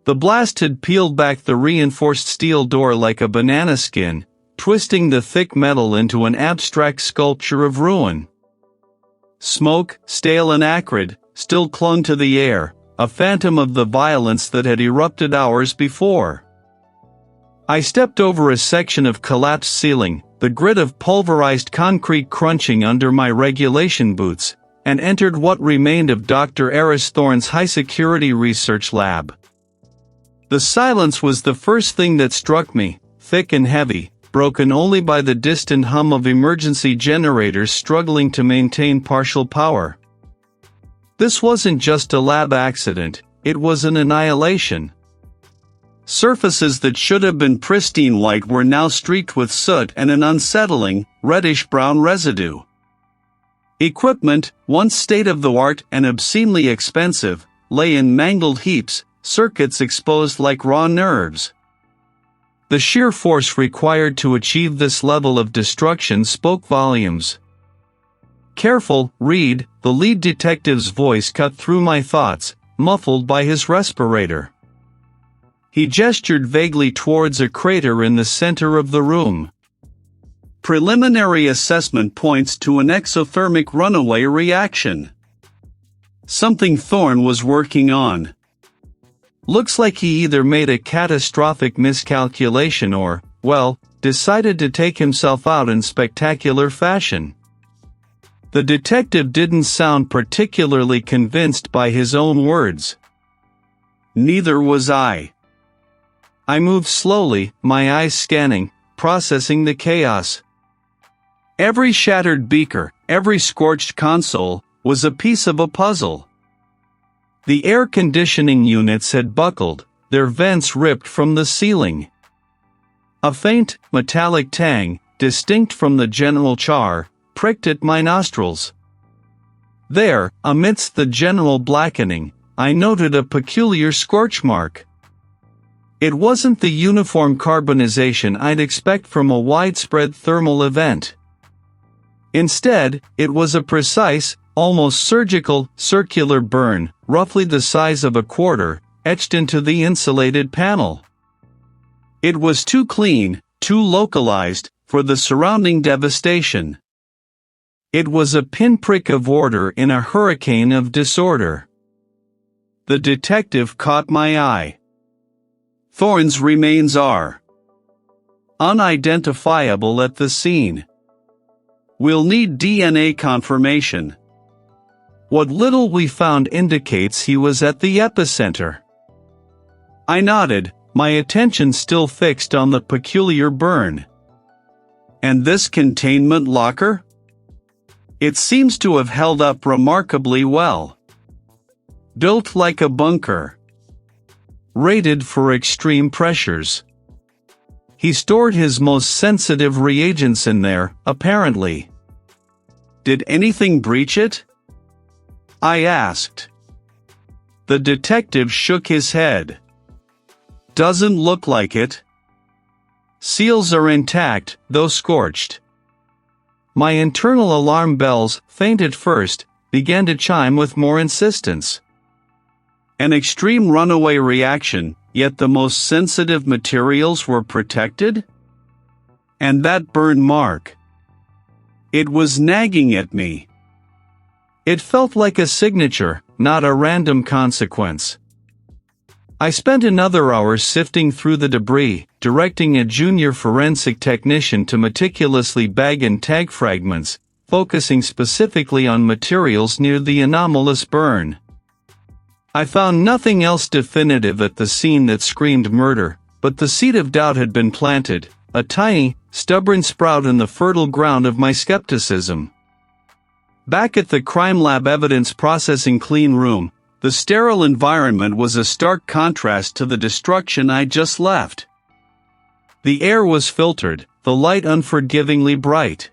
The blast had peeled back the reinforced steel door like a banana skin, twisting the thick metal into an abstract sculpture of ruin. Smoke, stale and acrid, still clung to the air, a phantom of the violence that had erupted hours before. I stepped over a section of collapsed ceiling, the grit of pulverized concrete crunching under my regulation boots, and entered what remained of Dr. Aris Thorne's high-security research lab. The silence was the first thing that struck me, thick and heavy, broken only by the distant hum of emergency generators struggling to maintain partial power. This wasn't just a lab accident, it was an annihilation. Surfaces that should have been pristine white were now streaked with soot and an unsettling, reddish-brown residue. Equipment, once state-of-the-art and obscenely expensive, lay in mangled heaps, circuits exposed like raw nerves. The sheer force required to achieve this level of destruction spoke volumes. "Careful, Reed," the lead detective's voice cut through my thoughts, muffled by his respirator. He gestured vaguely towards a crater in the center of the room. "Preliminary assessment points to an exothermic runaway reaction. Something Thorne was working on. Looks like he either made a catastrophic miscalculation or, well, decided to take himself out in spectacular fashion." The detective didn't sound particularly convinced by his own words. Neither was I. I moved slowly, my eyes scanning, processing the chaos. Every shattered beaker, every scorched console, was a piece of a puzzle. The air conditioning units had buckled, their vents ripped from the ceiling. A faint, metallic tang, distinct from the general char, pricked at my nostrils. There, amidst the general blackening, I noted a peculiar scorch mark. It wasn't the uniform carbonization I'd expect from a widespread thermal event. Instead, it was a precise, almost surgical, circular burn, roughly the size of a quarter, etched into the insulated panel. It was too clean, too localized, for the surrounding devastation. It was a pinprick of order in a hurricane of disorder. The detective caught my eye. "Thorne's remains are unidentifiable at the scene. We'll need DNA confirmation. What little we found indicates he was at the epicenter." I nodded, my attention still fixed on the peculiar burn. "And this containment locker? It seems to have held up remarkably well. Built like a bunker. Rated for extreme pressures. He stored his most sensitive reagents in there, apparently. Did anything breach it?" I asked. The detective shook his head. "Doesn't look like it. Seals are intact, though scorched." My internal alarm bells, faint at first, began to chime with more insistence. An extreme runaway reaction, yet the most sensitive materials were protected? And that burn mark. It was nagging at me. It felt like a signature, not a random consequence. I spent another hour sifting through the debris, directing a junior forensic technician to meticulously bag and tag fragments, focusing specifically on materials near the anomalous burn. I found nothing else definitive at the scene that screamed murder, but the seed of doubt had been planted, a tiny, stubborn sprout in the fertile ground of my skepticism. Back at the crime lab evidence processing clean room, the sterile environment was a stark contrast to the destruction I'd just left. The air was filtered, the light unforgivingly bright.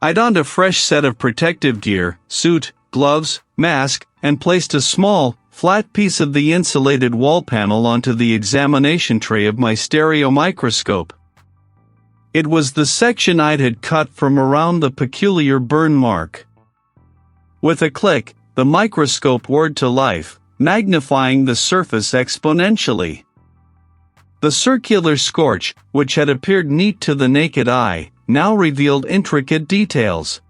I donned a fresh set of protective gear, suit, gloves, mask, and placed a small, flat piece of the insulated wall panel onto the examination tray of my stereo microscope. It was the section I'd had cut from around the peculiar burn mark. With a click, the microscope whirred to life, magnifying the surface exponentially. The circular scorch, which had appeared neat to the naked eye, now revealed intricate details.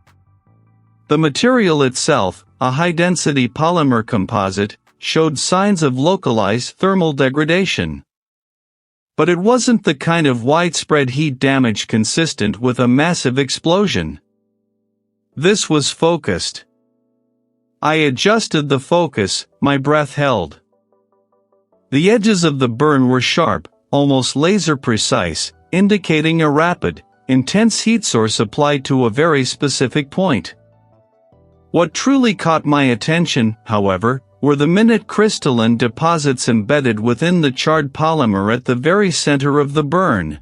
The material itself, a high-density polymer composite, showed signs of localized thermal degradation. But it wasn't the kind of widespread heat damage consistent with a massive explosion. This was focused. I adjusted the focus, my breath held. The edges of the burn were sharp, almost laser-precise, indicating a rapid, intense heat source applied to a very specific point. What truly caught my attention, however, were the minute crystalline deposits embedded within the charred polymer at the very center of the burn.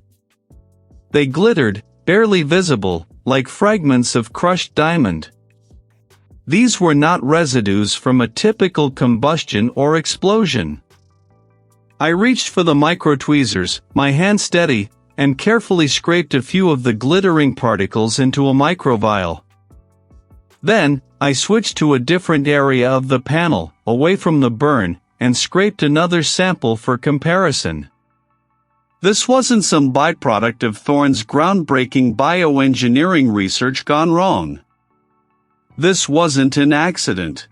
They glittered, barely visible, like fragments of crushed diamond. These were not residues from a typical combustion or explosion. I reached for the micro-tweezers, my hand steady, and carefully scraped a few of the glittering particles into a microvial. Then, I switched to a different area of the panel, away from the burn, and scraped another sample for comparison. This wasn't some byproduct of Thorne's groundbreaking bioengineering research gone wrong. This wasn't an accident.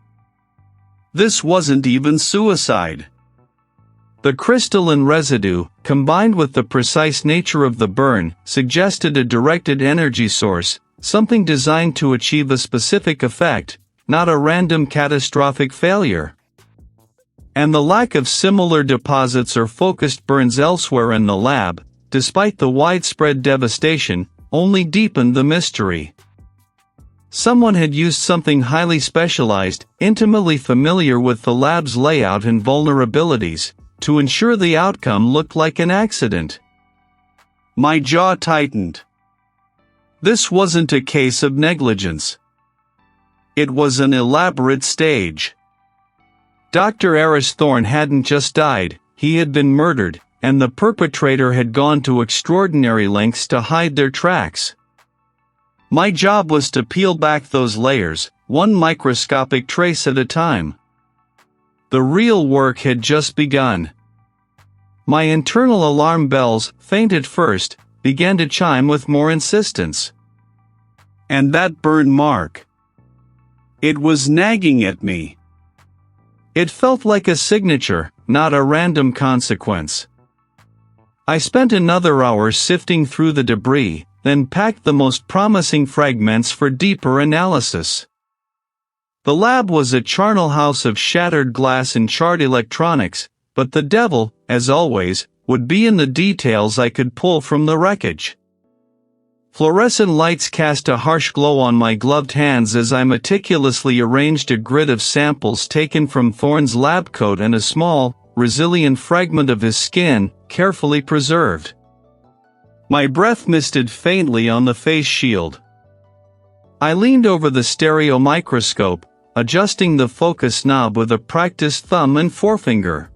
This wasn't even suicide. The crystalline residue, combined with the precise nature of the burn, suggested a directed energy source, something designed to achieve a specific effect, not a random catastrophic failure. And the lack of similar deposits or focused burns elsewhere in the lab, despite the widespread devastation, only deepened the mystery. Someone had used something highly specialized, intimately familiar with the lab's layout and vulnerabilities, to ensure the outcome looked like an accident. My jaw tightened. This wasn't a case of negligence. It was an elaborate stage. Dr. Aris Thorne hadn't just died, he had been murdered, and the perpetrator had gone to extraordinary lengths to hide their tracks. My job was to peel back those layers, one microscopic trace at a time. The real work had just begun. My internal alarm bells, faint at first, began to chime with more insistence. And that burn mark. It was nagging at me. It felt like a signature, not a random consequence. I spent another hour sifting through the debris, then packed the most promising fragments for deeper analysis. The lab was a charnel house of shattered glass and charred electronics, but the devil, as always, would be in the details I could pull from the wreckage. Fluorescent lights cast a harsh glow on my gloved hands as I meticulously arranged a grid of samples taken from Thorne's lab coat and a small, resilient fragment of his skin, carefully preserved. My breath misted faintly on the face shield. I leaned over the stereo microscope, adjusting the focus knob with a practiced thumb and forefinger.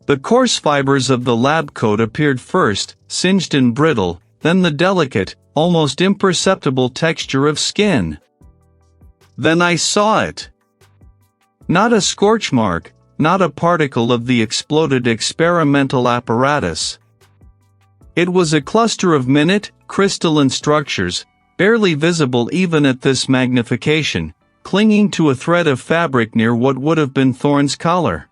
The coarse fibers of the lab coat appeared first, singed and brittle, then the delicate, almost imperceptible texture of skin. Then I saw it. Not a scorch mark, not a particle of the exploded experimental apparatus. It was a cluster of minute, crystalline structures, barely visible even at this magnification, clinging to a thread of fabric near what would have been Thorne's collar.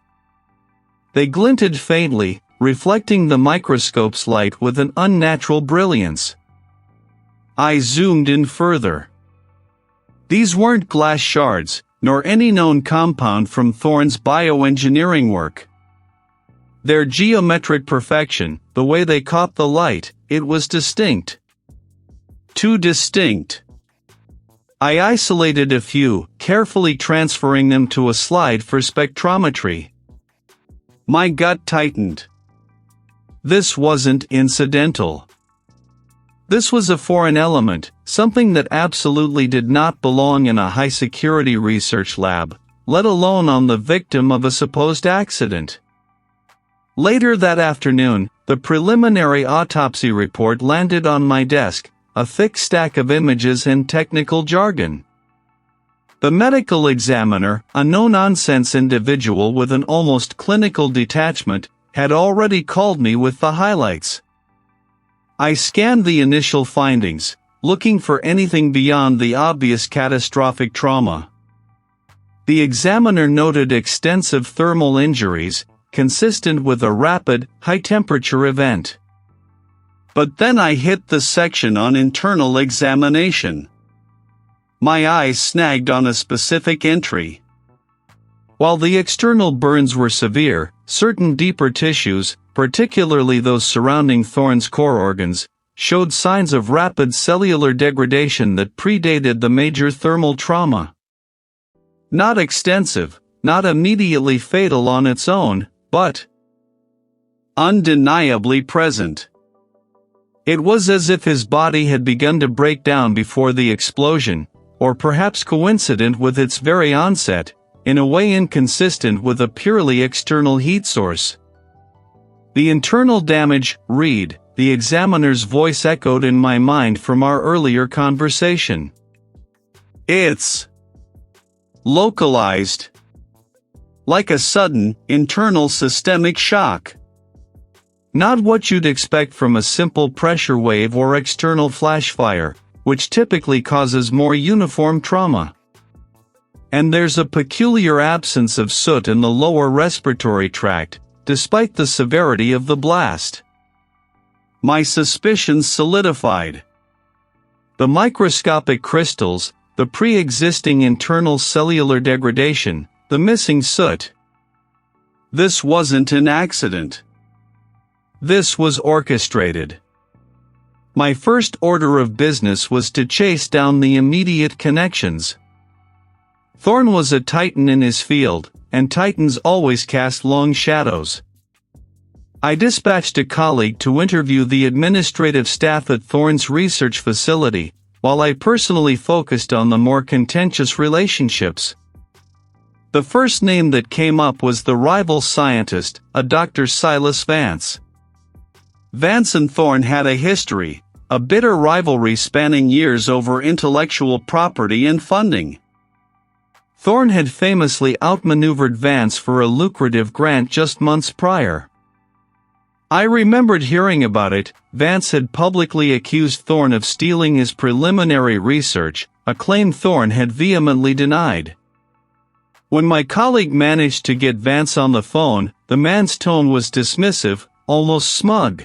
They glinted faintly, reflecting the microscope's light with an unnatural brilliance. I zoomed in further. These weren't glass shards, nor any known compound from Thorne's bioengineering work. Their geometric perfection, the way they caught the light, it was distinct. Too distinct. I isolated a few, carefully transferring them to a slide for spectrometry. My gut tightened. This wasn't incidental. This was a foreign element, something that absolutely did not belong in a high-security research lab, let alone on the victim of a supposed accident. Later that afternoon, the preliminary autopsy report landed on my desk, a thick stack of images and technical jargon. The medical examiner, a no-nonsense individual with an almost clinical detachment, had already called me with the highlights. I scanned the initial findings, looking for anything beyond the obvious catastrophic trauma. The examiner noted extensive thermal injuries, consistent with a rapid, high-temperature event. But then I hit the section on internal examination. My eyes snagged on a specific entry. While the external burns were severe, certain deeper tissues, particularly those surrounding Thorne's core organs, showed signs of rapid cellular degradation that predated the major thermal trauma. Not extensive, not immediately fatal on its own, but undeniably present. It was as if his body had begun to break down before the explosion, or perhaps coincident with its very onset, in a way inconsistent with a purely external heat source. The internal damage, read, the examiner's voice echoed in my mind from our earlier conversation. It's localized. Like a sudden, internal systemic shock. Not what you'd expect from a simple pressure wave or external flash fire, which typically causes more uniform trauma. And there's a peculiar absence of soot in the lower respiratory tract, despite the severity of the blast. My suspicions solidified. The microscopic crystals, the pre-existing internal cellular degradation, the missing soot. This wasn't an accident. This was orchestrated. My first order of business was to chase down the immediate connections. Thorne was a titan in his field, and titans always cast long shadows. I dispatched a colleague to interview the administrative staff at Thorne's research facility, while I personally focused on the more contentious relationships. The first name that came up was the rival scientist, a Dr. Silas Vance. Vance and Thorne had a history, a bitter rivalry spanning years over intellectual property and funding. Thorne had famously outmaneuvered Vance for a lucrative grant just months prior. I remembered hearing about it. Vance had publicly accused Thorne of stealing his preliminary research, a claim Thorne had vehemently denied. When my colleague managed to get Vance on the phone, the man's tone was dismissive, almost smug.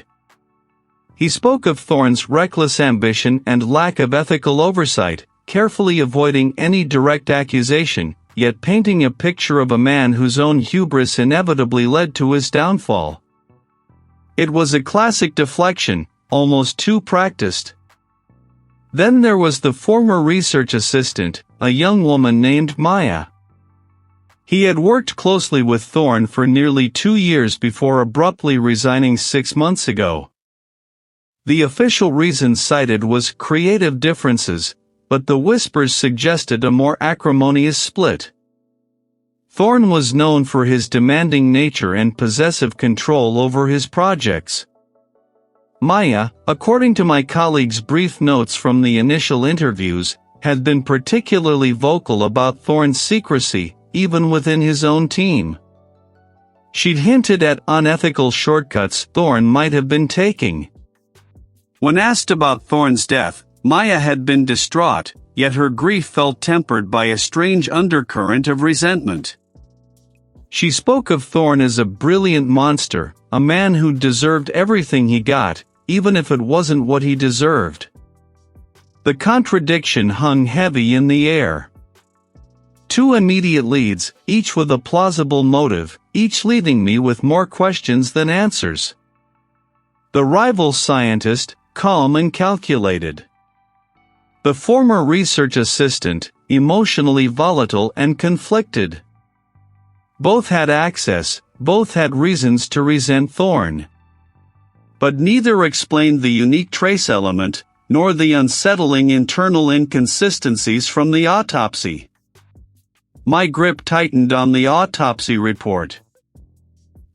He spoke of Thorne's reckless ambition and lack of ethical oversight, carefully avoiding any direct accusation, yet painting a picture of a man whose own hubris inevitably led to his downfall. It was a classic deflection, almost too practiced. Then there was the former research assistant, a young woman named Maya. He had worked closely with Thorne for nearly 2 years before abruptly resigning 6 months ago. The official reason cited was creative differences, but the whispers suggested a more acrimonious split. Thorne was known for his demanding nature and possessive control over his projects. Maya, according to my colleague's brief notes from the initial interviews, had been particularly vocal about Thorne's secrecy, even within his own team. She'd hinted at unethical shortcuts Thorne might have been taking. When asked about Thorne's death, Maya had been distraught, yet her grief felt tempered by a strange undercurrent of resentment. She spoke of Thorne as a brilliant monster, a man who deserved everything he got, even if it wasn't what he deserved. The contradiction hung heavy in the air. 2 immediate leads, each with a plausible motive, each leaving me with more questions than answers. The rival scientist, calm and calculated. The former research assistant, emotionally volatile and conflicted. Both had access, both had reasons to resent Thorne. But neither explained the unique trace element, nor the unsettling internal inconsistencies from the autopsy. My grip tightened on the autopsy report.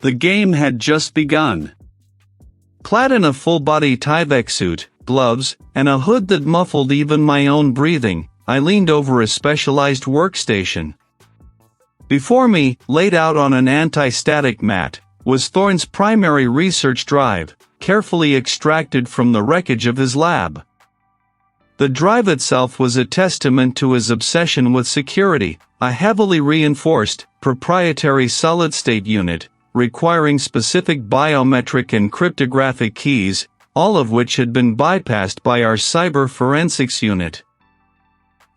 The game had just begun. Clad in a full-body Tyvek suit, gloves, and a hood that muffled even my own breathing, I leaned over a specialized workstation. Before me, laid out on an anti-static mat, was Thorne's primary research drive, carefully extracted from the wreckage of his lab. The drive itself was a testament to his obsession with security, a heavily reinforced, proprietary solid-state unit, requiring specific biometric and cryptographic keys, all of which had been bypassed by our cyber forensics unit.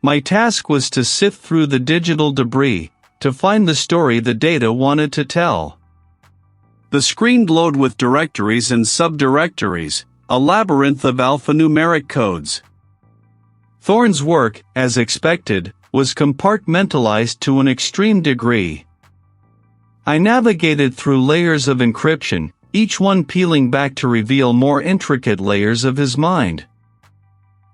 My task was to sift through the digital debris, to find the story the data wanted to tell. The screen glowed with directories and subdirectories, a labyrinth of alphanumeric codes. Thorne's work, as expected, was compartmentalized to an extreme degree. I navigated through layers of encryption, each one peeling back to reveal more intricate layers of his mind.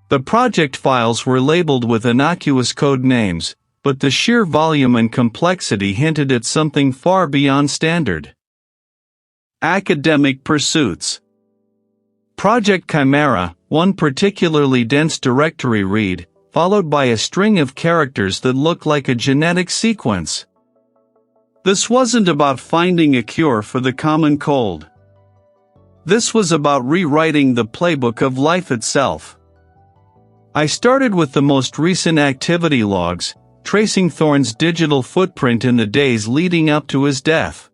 The project files were labeled with innocuous code names, but the sheer volume and complexity hinted at something far beyond standard. Academic pursuits. Project Chimera, one particularly dense directory read, followed by a string of characters that looked like a genetic sequence. This wasn't about finding a cure for the common cold. This was about rewriting the playbook of life itself. I started with the most recent activity logs, tracing Thorne's digital footprint in the days leading up to his death.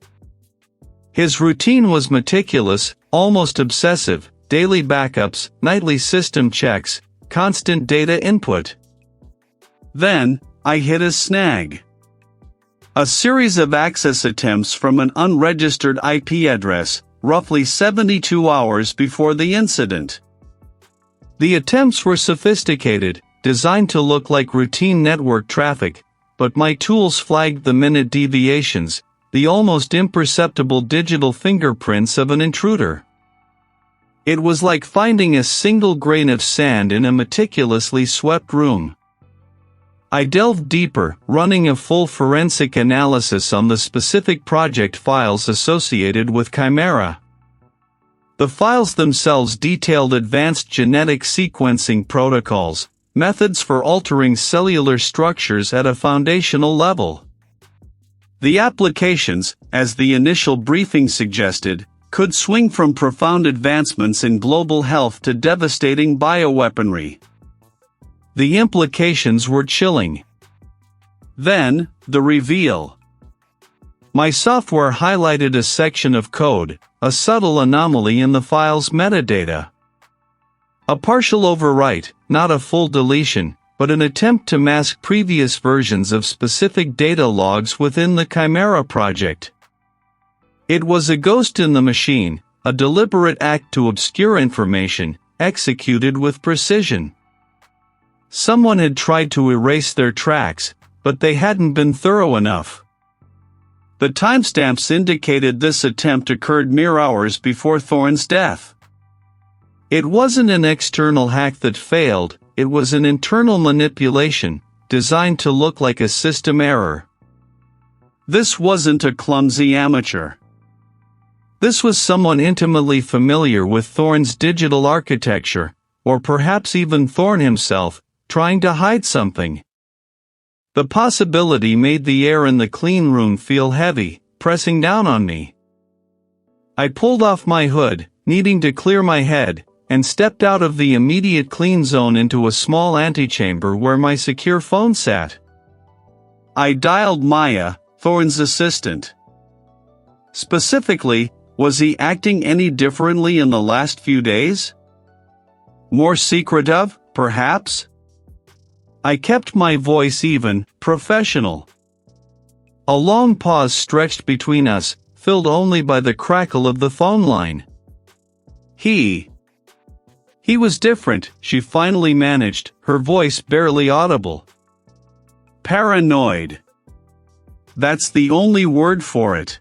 His routine was meticulous, almost obsessive: daily backups, nightly system checks, constant data input. Then, I hit a snag. A series of access attempts from an unregistered IP address, roughly 72 hours before the incident. The attempts were sophisticated, designed to look like routine network traffic, but my tools flagged the minute deviations, the almost imperceptible digital fingerprints of an intruder. It was like finding a single grain of sand in a meticulously swept room. I delved deeper, running a full forensic analysis on the specific project files associated with Chimera. The files themselves detailed advanced genetic sequencing protocols, methods for altering cellular structures at a foundational level. The applications, as the initial briefing suggested, could swing from profound advancements in global health to devastating bioweaponry. The implications were chilling. Then, the reveal. My software highlighted a section of code, a subtle anomaly in the file's metadata. A partial overwrite, not a full deletion, but an attempt to mask previous versions of specific data logs within the Chimera project. It was a ghost in the machine, a deliberate act to obscure information, executed with precision. Someone had tried to erase their tracks, but they hadn't been thorough enough. The timestamps indicated this attempt occurred mere hours before Thorne's death. It wasn't an external hack that failed, it was an internal manipulation, designed to look like a system error. This wasn't a clumsy amateur. This was someone intimately familiar with Thorne's digital architecture, or perhaps even Thorne himself, trying to hide something. The possibility made the air in the clean room feel heavy, pressing down on me. I pulled off my hood, needing to clear my head, and stepped out of the immediate clean zone into a small antechamber where my secure phone sat. I dialed Maya, Thorne's assistant. Specifically, was he acting any differently in the last few days? More secretive, perhaps? I kept my voice even, professional. A long pause stretched between us, filled only by the crackle of the phone line. He was different, she finally managed, her voice barely audible. Paranoid. That's the only word for it.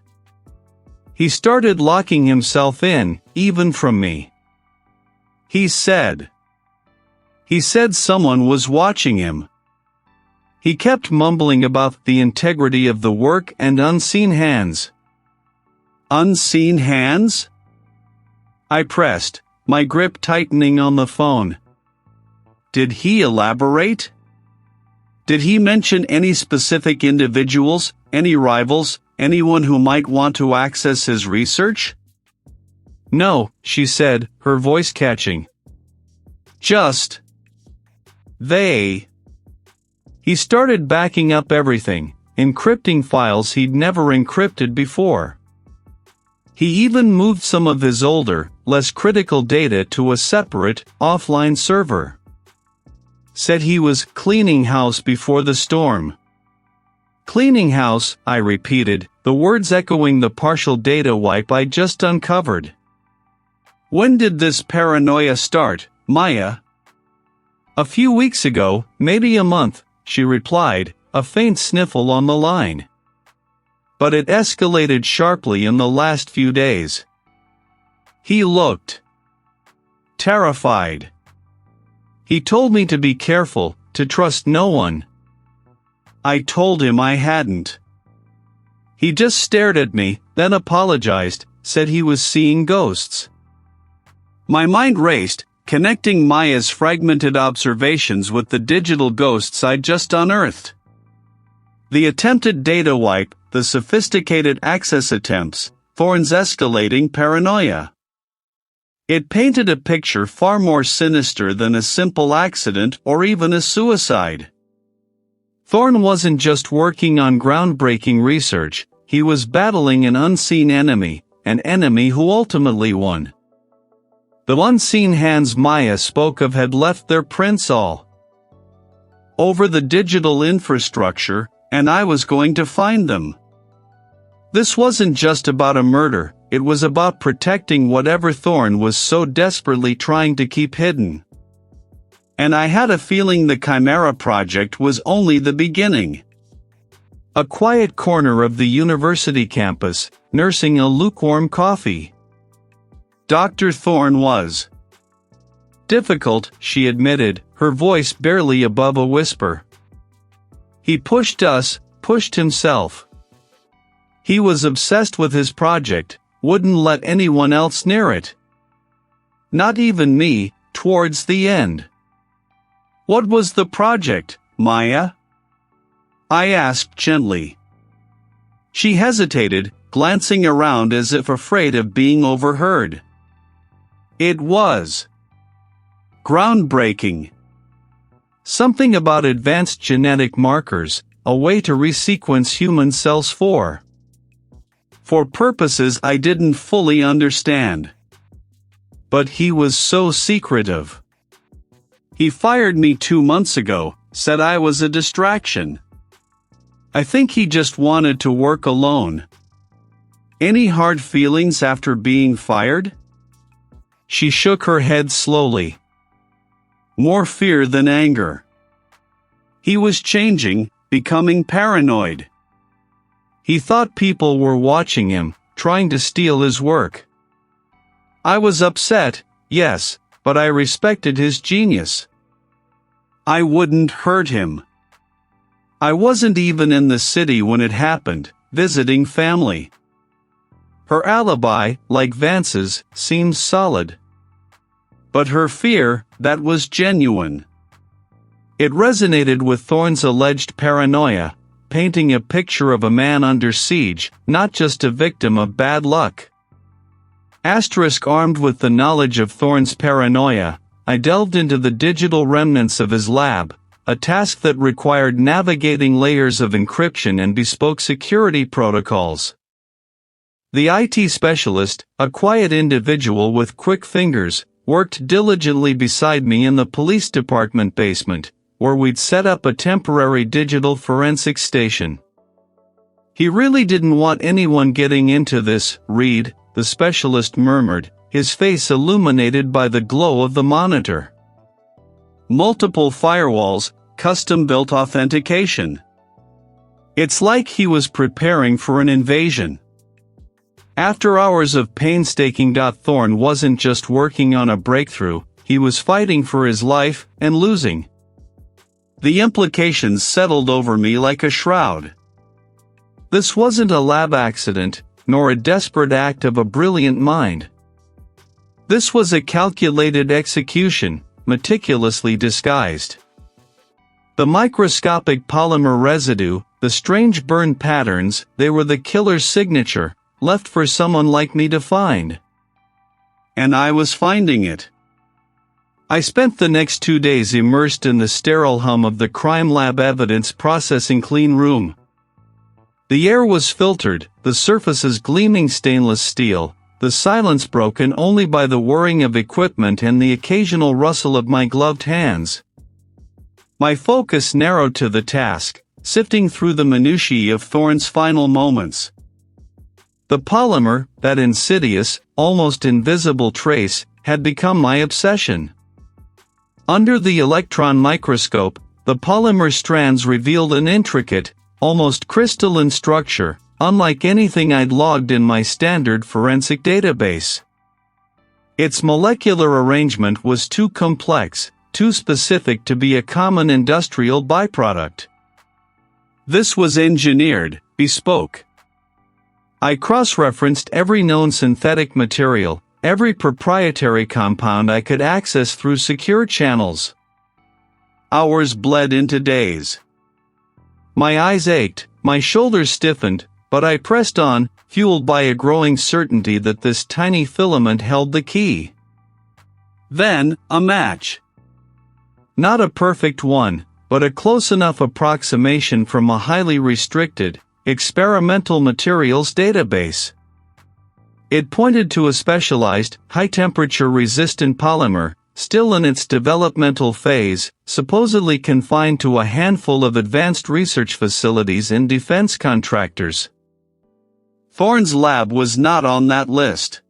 He started locking himself in, even from me. He said someone was watching him. He kept mumbling about the integrity of the work and unseen hands. Unseen hands? I pressed, my grip tightening on the phone. Did he elaborate? Did he mention any specific individuals, any rivals, anyone who might want to access his research? No, she said, her voice catching. Just they. He started backing up everything, encrypting files he'd never encrypted before. He even moved some of his older, less critical data to a separate, offline server. Said he was cleaning house before the storm. Cleaning house, I repeated, the words echoing the partial data wipe I just uncovered. When did this paranoia start, Maya? A few weeks ago, maybe a month, she replied, a faint sniffle on the line. But it escalated sharply in the last few days. He looked terrified. He told me to be careful, to trust no one. I told him I hadn't. He just stared at me, then apologized, said he was seeing ghosts. My mind raced, connecting Maya's fragmented observations with the digital ghosts I'd just unearthed. The attempted data wipe, the sophisticated access attempts, Thorne's escalating paranoia. It painted a picture far more sinister than a simple accident or even a suicide. Thorne wasn't just working on groundbreaking research, he was battling an unseen enemy, an enemy who ultimately won. The unseen hands Maya spoke of had left their prints all over the digital infrastructure, and I was going to find them. This wasn't just about a murder, it was about protecting whatever Thorne was so desperately trying to keep hidden. And I had a feeling the Chimera project was only the beginning. A quiet corner of the university campus, nursing a lukewarm coffee. Dr. Thorne was difficult, she admitted, her voice barely above a whisper. He pushed us, pushed himself. He was obsessed with his project, wouldn't let anyone else near it. Not even me, towards the end. What was the project, Maya? I asked gently. She hesitated, glancing around as if afraid of being overheard. It was groundbreaking. Something about advanced genetic markers, a way to resequence human cells for purposes I didn't fully understand. But he was so secretive. He fired me 2 months ago, said I was a distraction. I think he just wanted to work alone. Any hard feelings after being fired? She shook her head slowly. More fear than anger. He was changing, becoming paranoid. He thought people were watching him, trying to steal his work. I was upset, yes, but I respected his genius. I wouldn't hurt him. I wasn't even in the city when it happened, visiting family. Her alibi, like Vance's, seemed solid. But her fear, that was genuine. It resonated with Thorne's alleged paranoia, painting a picture of a man under siege, not just a victim of bad luck. Armed with the knowledge of Thorne's paranoia, I delved into the digital remnants of his lab, a task that required navigating layers of encryption and bespoke security protocols. The IT specialist, a quiet individual with quick fingers, worked diligently beside me in the police department basement, where we'd set up a temporary digital forensics station. He really didn't want anyone getting into this, Reed, the specialist murmured, his face illuminated by the glow of the monitor. Multiple firewalls, custom-built authentication. It's like he was preparing for an invasion. After hours of painstaking, Thorne wasn't just working on a breakthrough, he was fighting for his life, and losing. The implications settled over me like a shroud. This wasn't a lab accident, nor a desperate act of a brilliant mind. This was a calculated execution, meticulously disguised. The microscopic polymer residue, the strange burn patterns, they were the killer's signature, left for someone like me to find. And I was finding it. I spent the next 2 days immersed in the sterile hum of the crime lab evidence processing clean room. The air was filtered, the surfaces gleaming stainless steel, the silence broken only by the whirring of equipment and the occasional rustle of my gloved hands. My focus narrowed to the task, sifting through the minutiae of Thorne's final moments. The polymer, that insidious, almost invisible trace, had become my obsession. Under the electron microscope, the polymer strands revealed an intricate, almost crystalline structure, unlike anything I'd logged in my standard forensic database. Its molecular arrangement was too complex, too specific to be a common industrial byproduct. This was engineered, bespoke. I cross-referenced every known synthetic material, every proprietary compound I could access through secure channels. Hours bled into days. My eyes ached, my shoulders stiffened, but I pressed on, fueled by a growing certainty that this tiny filament held the key. Then, a match. Not a perfect one, but a close enough approximation from a highly restricted, experimental materials database. It pointed to a specialized, high-temperature resistant polymer, still in its developmental phase, supposedly confined to a handful of advanced research facilities and defense contractors. Thorne's lab was not on that list.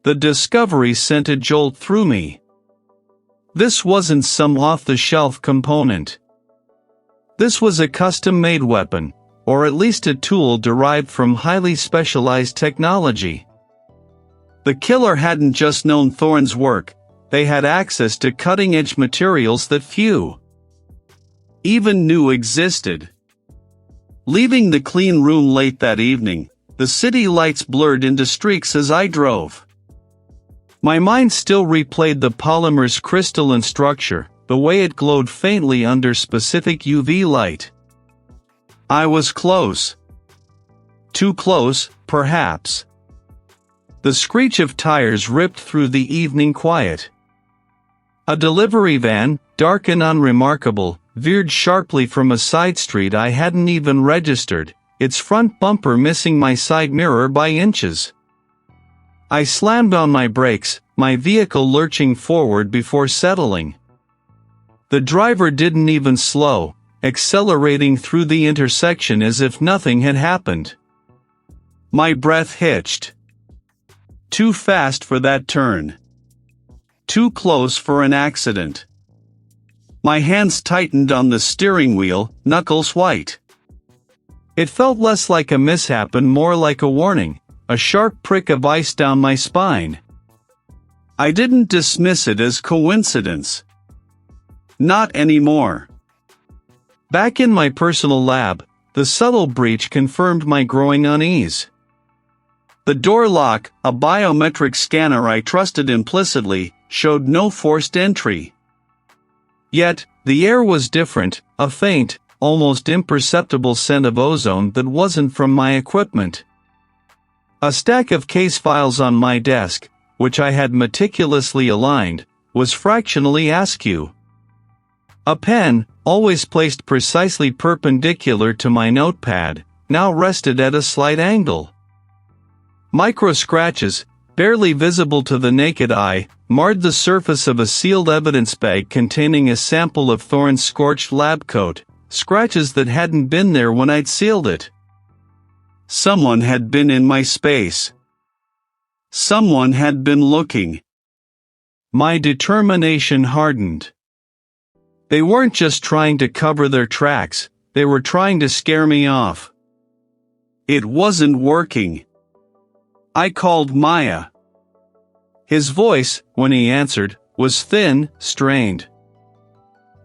The discovery sent a jolt through me. This wasn't some off-the-shelf component. This was a custom-made weapon, or at least a tool derived from highly specialized technology. The killer hadn't just known Thorne's work, they had access to cutting-edge materials that few even knew existed. Leaving the clean room late that evening, the city lights blurred into streaks as I drove. My mind still replayed the polymer's crystalline structure, the way it glowed faintly under specific UV light. I was close. Too close, perhaps. The screech of tires ripped through the evening quiet. A delivery van, dark and unremarkable, veered sharply from a side street I hadn't even registered, its front bumper missing my side mirror by inches. I slammed on my brakes, my vehicle lurching forward before settling. The driver didn't even slow, accelerating through the intersection as if nothing had happened. My breath hitched. Too fast for that turn. Too close for an accident. My hands tightened on the steering wheel, knuckles white. It felt less like a mishap and more like a warning, a sharp prick of ice down my spine. I didn't dismiss it as coincidence. Not anymore. Back in my personal lab, the subtle breach confirmed my growing unease. The door lock, a biometric scanner I trusted implicitly, showed no forced entry. Yet, the air was different, a faint, almost imperceptible scent of ozone that wasn't from my equipment. A stack of case files on my desk, which I had meticulously aligned, was fractionally askew. A pen, always placed precisely perpendicular to my notepad, now rested at a slight angle. Micro scratches, barely visible to the naked eye, marred the surface of a sealed evidence bag containing a sample of Thorne's scorched lab coat, scratches that hadn't been there when I'd sealed it. Someone had been in my space. Someone had been looking. My determination hardened. They weren't just trying to cover their tracks, they were trying to scare me off. It wasn't working. I called Maya. His voice, when he answered, was thin, strained.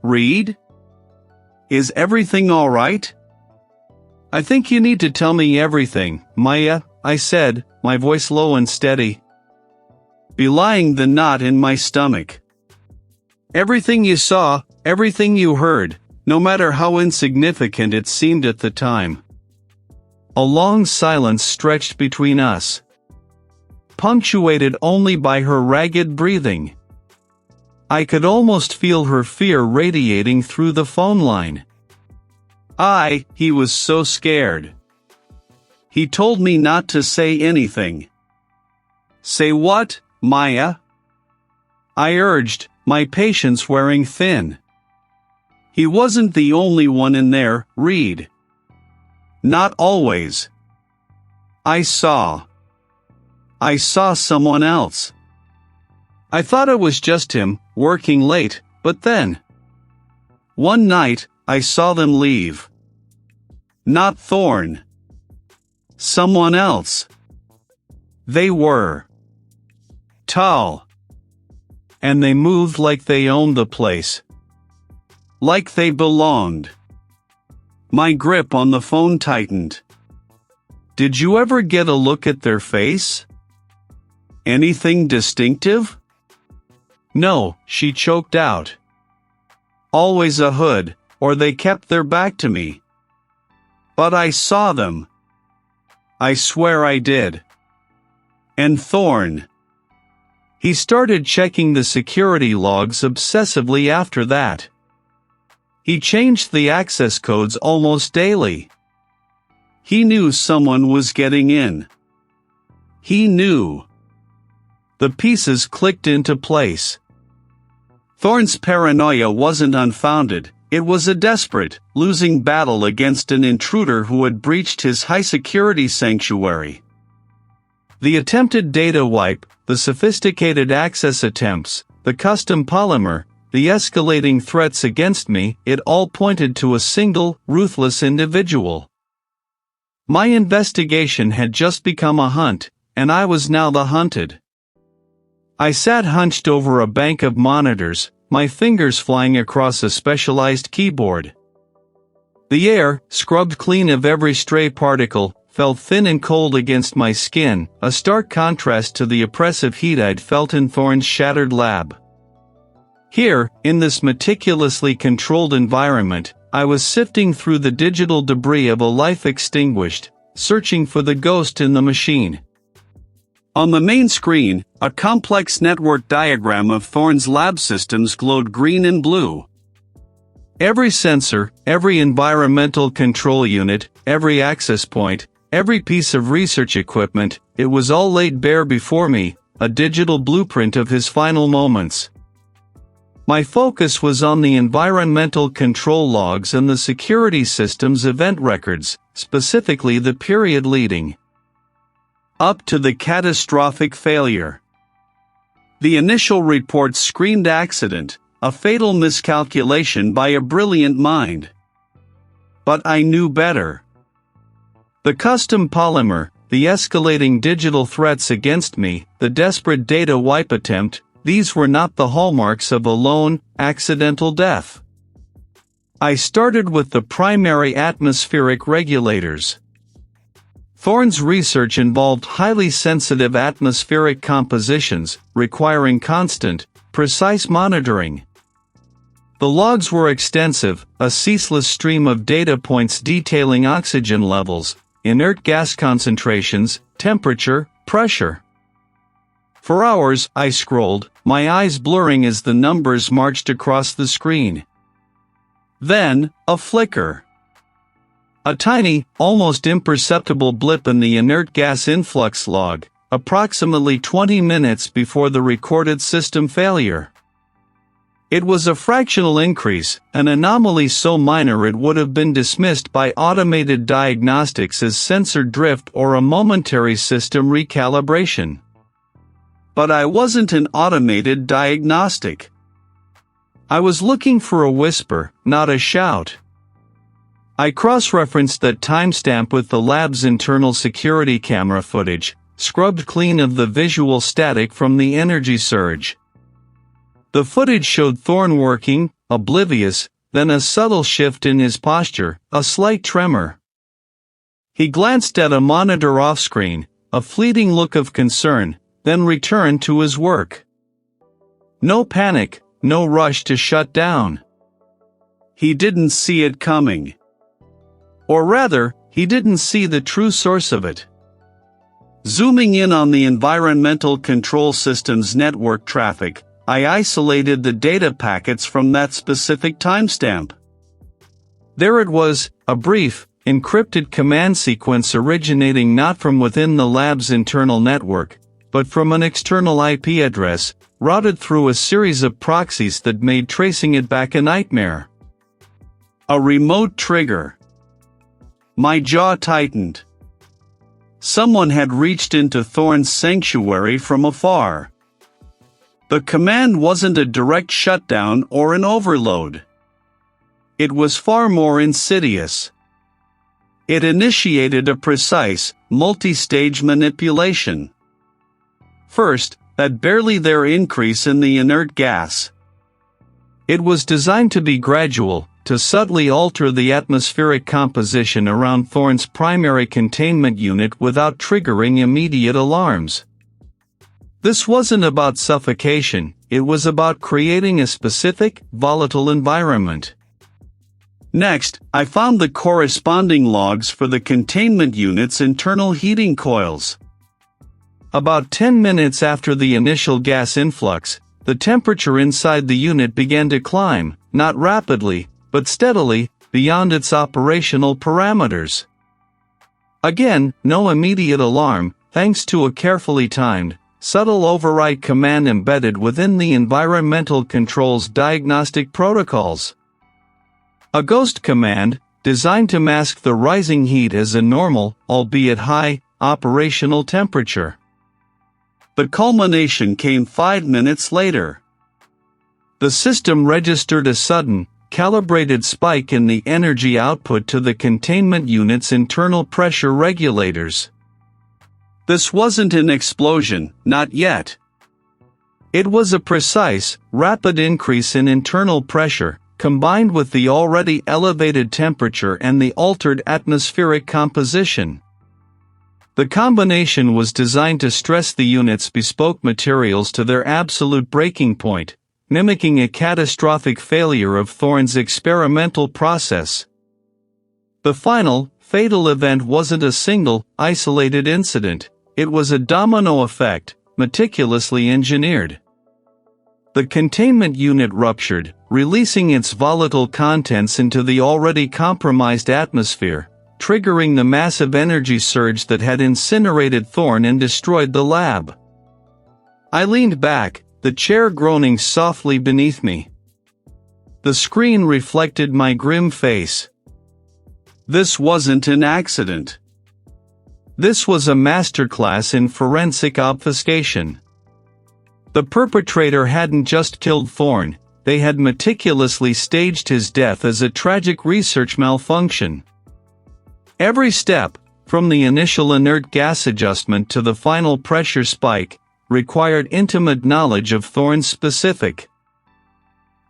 "Reed? Is everything all right?" "I think you need to tell me everything, Maya," I said, my voice low and steady, belying the knot in my stomach. "Everything you saw, everything you heard, no matter how insignificant it seemed at the time. A long silence stretched between us, punctuated only by her ragged breathing. I could almost feel her fear radiating through the phone line. He was so scared. He told me not to say anything. Say what, Maya? I urged, my patience wearing thin. He wasn't the only one in there, Reed. Not always. I saw someone else. I thought it was just him, working late, but then, one night, I saw them leave. Not Thorne. Someone else. They were tall. And they moved like they owned the place. Like they belonged. My grip on the phone tightened. Did you ever get a look at their face? Anything distinctive? No, she choked out. Always a hood, or they kept their back to me. But I saw them. I swear I did. And Thorne. He started checking the security logs obsessively after that. He changed the access codes almost daily. He knew someone was getting in. He knew. The pieces clicked into place. Thorne's paranoia wasn't unfounded. It was a desperate, losing battle against an intruder who had breached his high-security sanctuary. The attempted data wipe, the sophisticated access attempts, the custom polymer, the escalating threats against me, it all pointed to a single, ruthless individual. My investigation had just become a hunt, and I was now the hunted. I sat hunched over a bank of monitors, my fingers flying across a specialized keyboard. The air, scrubbed clean of every stray particle, felt thin and cold against my skin, a stark contrast to the oppressive heat I'd felt in Thorne's shattered lab. Here, in this meticulously controlled environment, I was sifting through the digital debris of a life extinguished, searching for the ghost in the machine. On the main screen, a complex network diagram of Thorne's lab systems glowed green and blue. Every sensor, every environmental control unit, every access point, every piece of research equipment, it was all laid bare before me, a digital blueprint of his final moments. My focus was on the environmental control logs and the security system's event records, specifically the period leading up to the catastrophic failure. The initial report screamed accident, a fatal miscalculation by a brilliant mind. But I knew better. The custom polymer, the escalating digital threats against me, the desperate data wipe attempt, these were not the hallmarks of a lone, accidental death. I started with the primary atmospheric regulators. Thorne's research involved highly sensitive atmospheric compositions, requiring constant, precise monitoring. The logs were extensive, a ceaseless stream of data points detailing oxygen levels, inert gas concentrations, temperature, pressure. For hours, I scrolled, my eyes blurring as the numbers marched across the screen. Then, a flicker. A tiny, almost imperceptible blip in the inert gas influx log, approximately 20 minutes before the recorded system failure. It was a fractional increase, an anomaly so minor it would have been dismissed by automated diagnostics as sensor drift or a momentary system recalibration. But I wasn't an automated diagnostic. I was looking for a whisper, not a shout. I cross-referenced that timestamp with the lab's internal security camera footage, scrubbed clean of the visual static from the energy surge. The footage showed Thorne working, oblivious, then a subtle shift in his posture, a slight tremor. He glanced at a monitor off-screen, a fleeting look of concern, then returned to his work. No panic, no rush to shut down. He didn't see it coming. Or rather, he didn't see the true source of it. Zooming in on the environmental control system's network traffic, I isolated the data packets from that specific timestamp. There it was, a brief, encrypted command sequence originating not from within the lab's internal network, but from an external IP address, routed through a series of proxies that made tracing it back a nightmare. A remote trigger. My jaw tightened. Someone had reached into Thorne's sanctuary from afar. The command wasn't a direct shutdown or an overload. It was far more insidious. It initiated a precise, multi-stage manipulation. First, that barely there increase in the inert gas. It was designed to be gradual, to subtly alter the atmospheric composition around Thorne's primary containment unit without triggering immediate alarms. This wasn't about suffocation, it was about creating a specific, volatile environment. Next, I found the corresponding logs for the containment unit's internal heating coils. About 10 minutes after the initial gas influx, the temperature inside the unit began to climb, not rapidly, but steadily, beyond its operational parameters. Again, no immediate alarm, thanks to a carefully timed, subtle override command embedded within the environmental control's diagnostic protocols. A ghost command, designed to mask the rising heat as a normal, albeit high, operational temperature. The culmination came 5 minutes later. The system registered a sudden, calibrated spike in the energy output to the containment unit's internal pressure regulators. This wasn't an explosion, not yet. It was a precise, rapid increase in internal pressure, combined with the already elevated temperature and the altered atmospheric composition. The combination was designed to stress the unit's bespoke materials to their absolute breaking point, mimicking a catastrophic failure of Thorne's experimental process. The final, fatal event wasn't a single, isolated incident, it was a domino effect, meticulously engineered. The containment unit ruptured, releasing its volatile contents into the already compromised atmosphere, triggering the massive energy surge that had incinerated Thorne and destroyed the lab. I leaned back, the chair groaning softly beneath me. The screen reflected my grim face. This wasn't an accident. This was a masterclass in forensic obfuscation. The perpetrator hadn't just killed Thorne, they had meticulously staged his death as a tragic research malfunction. Every step, from the initial inert gas adjustment to the final pressure spike, required intimate knowledge of Thorne's specific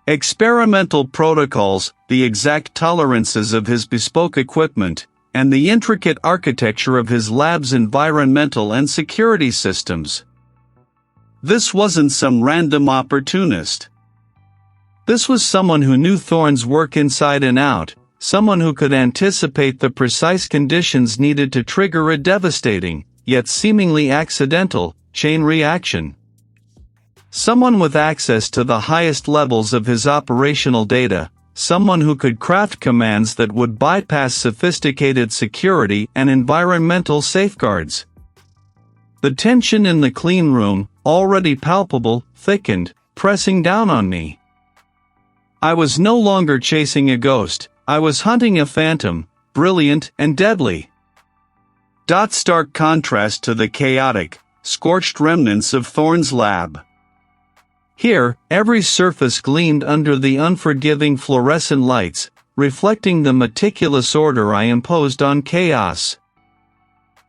experimental protocols, the exact tolerances of his bespoke equipment, and the intricate architecture of his lab's environmental and security systems. This wasn't some random opportunist. This was someone who knew Thorne's work inside and out, someone who could anticipate the precise conditions needed to trigger a devastating, yet seemingly accidental, chain reaction. Someone with access to the highest levels of his operational data, someone who could craft commands that would bypass sophisticated security and environmental safeguards. The tension in the clean room, already palpable, thickened, pressing down on me. I was no longer chasing a ghost, I was hunting a phantom, brilliant and deadly. Stark contrast to the chaotic, scorched remnants of Thorne's lab. Here, every surface gleamed under the unforgiving fluorescent lights, reflecting the meticulous order I imposed on chaos.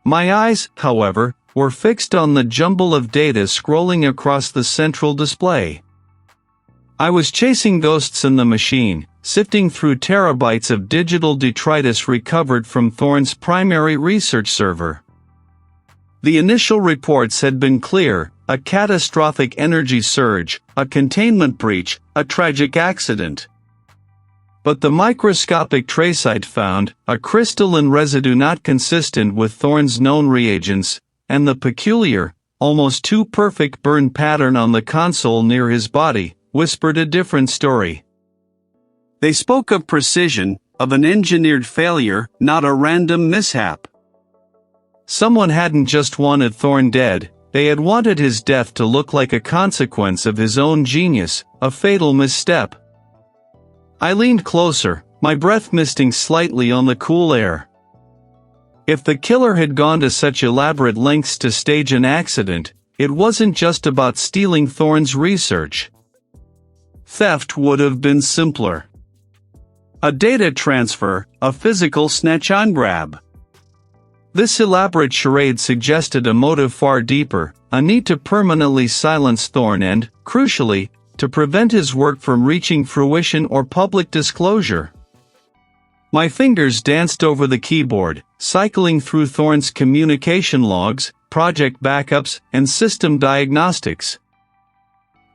My eyes, however, were fixed on the jumble of data scrolling across the central display. I was chasing ghosts in the machine, sifting through terabytes of digital detritus recovered from Thorne's primary research server. The initial reports had been clear: a catastrophic energy surge, a containment breach, a tragic accident. But the microscopic tracite found, a crystalline residue not consistent with Thorne's known reagents, and the peculiar, almost too perfect burn pattern on the console near his body, whispered a different story. They spoke of precision, of an engineered failure, not a random mishap. Someone hadn't just wanted Thorne dead, they had wanted his death to look like a consequence of his own genius, a fatal misstep. I leaned closer, my breath misting slightly on the cool air. If the killer had gone to such elaborate lengths to stage an accident, it wasn't just about stealing Thorne's research. Theft would have been simpler. A data transfer, a physical snatch-and-grab. This elaborate charade suggested a motive far deeper, a need to permanently silence Thorne and, crucially, to prevent his work from reaching fruition or public disclosure. My fingers danced over the keyboard, cycling through Thorne's communication logs, project backups, and system diagnostics.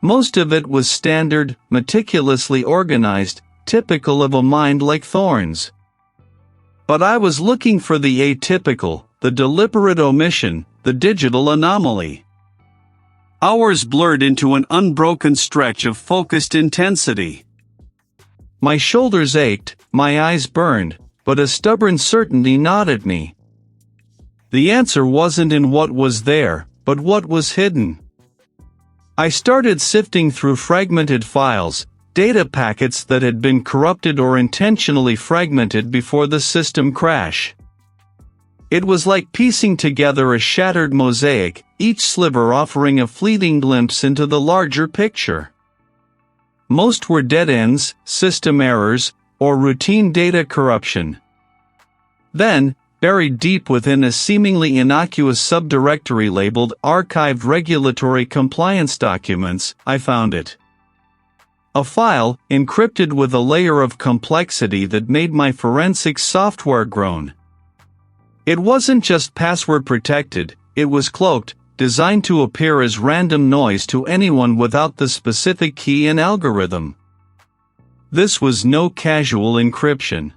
Most of it was standard, meticulously organized, typical of a mind like Thorne's. But I was looking for the atypical, the deliberate omission, the digital anomaly. Hours blurred into an unbroken stretch of focused intensity. My shoulders ached, my eyes burned, but a stubborn certainty gnawed at me. The answer wasn't in what was there, but what was hidden. I started sifting through fragmented files, data packets that had been corrupted or intentionally fragmented before the system crash. It was like piecing together a shattered mosaic, each sliver offering a fleeting glimpse into the larger picture. Most were dead ends, system errors, or routine data corruption. Then, buried deep within a seemingly innocuous subdirectory labeled Archived Regulatory Compliance Documents, I found it. A file, encrypted with a layer of complexity that made my forensics software groan. It wasn't just password protected, it was cloaked, designed to appear as random noise to anyone without the specific key and algorithm. This was no casual encryption.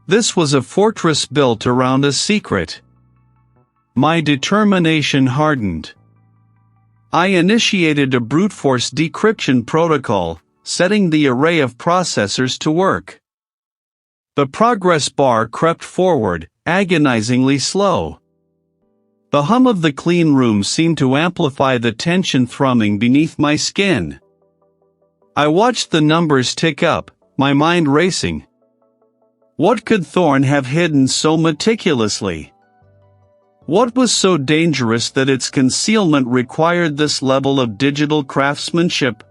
This was a fortress built around a secret. My determination hardened. I initiated a brute force decryption protocol, setting the array of processors to work. The progress bar crept forward, agonizingly slow. The hum of the clean room seemed to amplify the tension thrumming beneath my skin. I watched the numbers tick up, my mind racing. What could Thorne have hidden so meticulously? What was so dangerous that its concealment required this level of digital craftsmanship?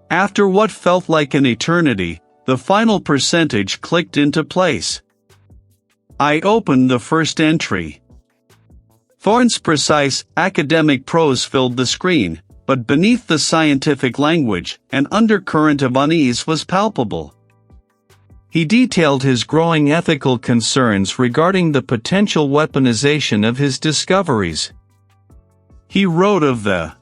After what felt like an eternity, the final percentage clicked into place. I opened the first entry. Thorne's precise, academic prose filled the screen, but beneath the scientific language, an undercurrent of unease was palpable. He detailed his growing ethical concerns regarding the potential weaponization of his discoveries. He wrote of the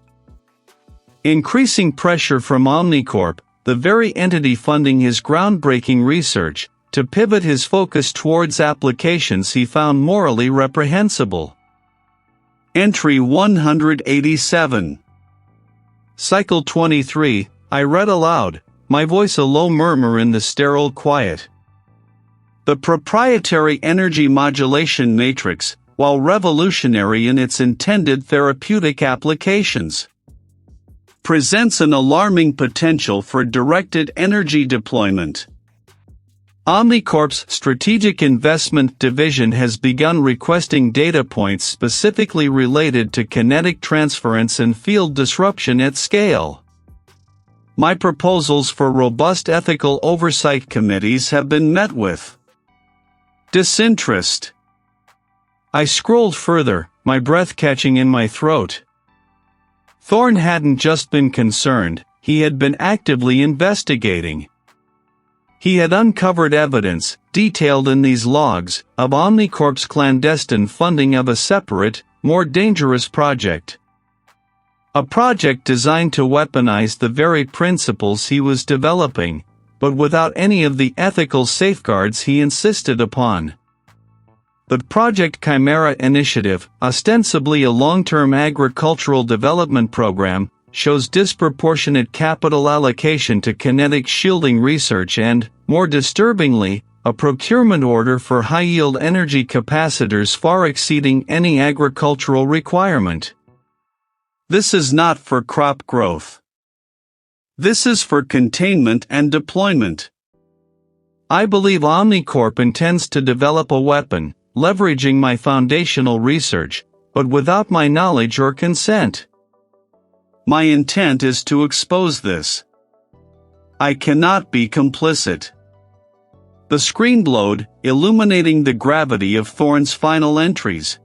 increasing pressure from Omnicorp, the very entity funding his groundbreaking research, to pivot his focus towards applications he found morally reprehensible. Entry 187. Cycle 23, I read aloud, my voice a low murmur in the sterile quiet. The proprietary energy modulation matrix, while revolutionary in its intended therapeutic applications, presents an alarming potential for directed energy deployment. Omnicorp's Strategic Investment Division has begun requesting data points specifically related to kinetic transference and field disruption at scale. My proposals for robust ethical oversight committees have been met with disinterest. I scrolled further, my breath catching in my throat. Thorne hadn't just been concerned, he had been actively investigating. He had uncovered evidence, detailed in these logs, of Omnicorp's clandestine funding of a separate, more dangerous project. A project designed to weaponize the very principles he was developing, but without any of the ethical safeguards he insisted upon. The Project Chimera initiative, ostensibly a long-term agricultural development program, shows disproportionate capital allocation to kinetic shielding research and, more disturbingly, a procurement order for high-yield energy capacitors far exceeding any agricultural requirement. This is not for crop growth. This is for containment and deployment. I believe Omnicorp intends to develop a weapon, leveraging my foundational research, but without my knowledge or consent. My intent is to expose this. I cannot be complicit. The screen glowed, illuminating the gravity of Thorne's final entries.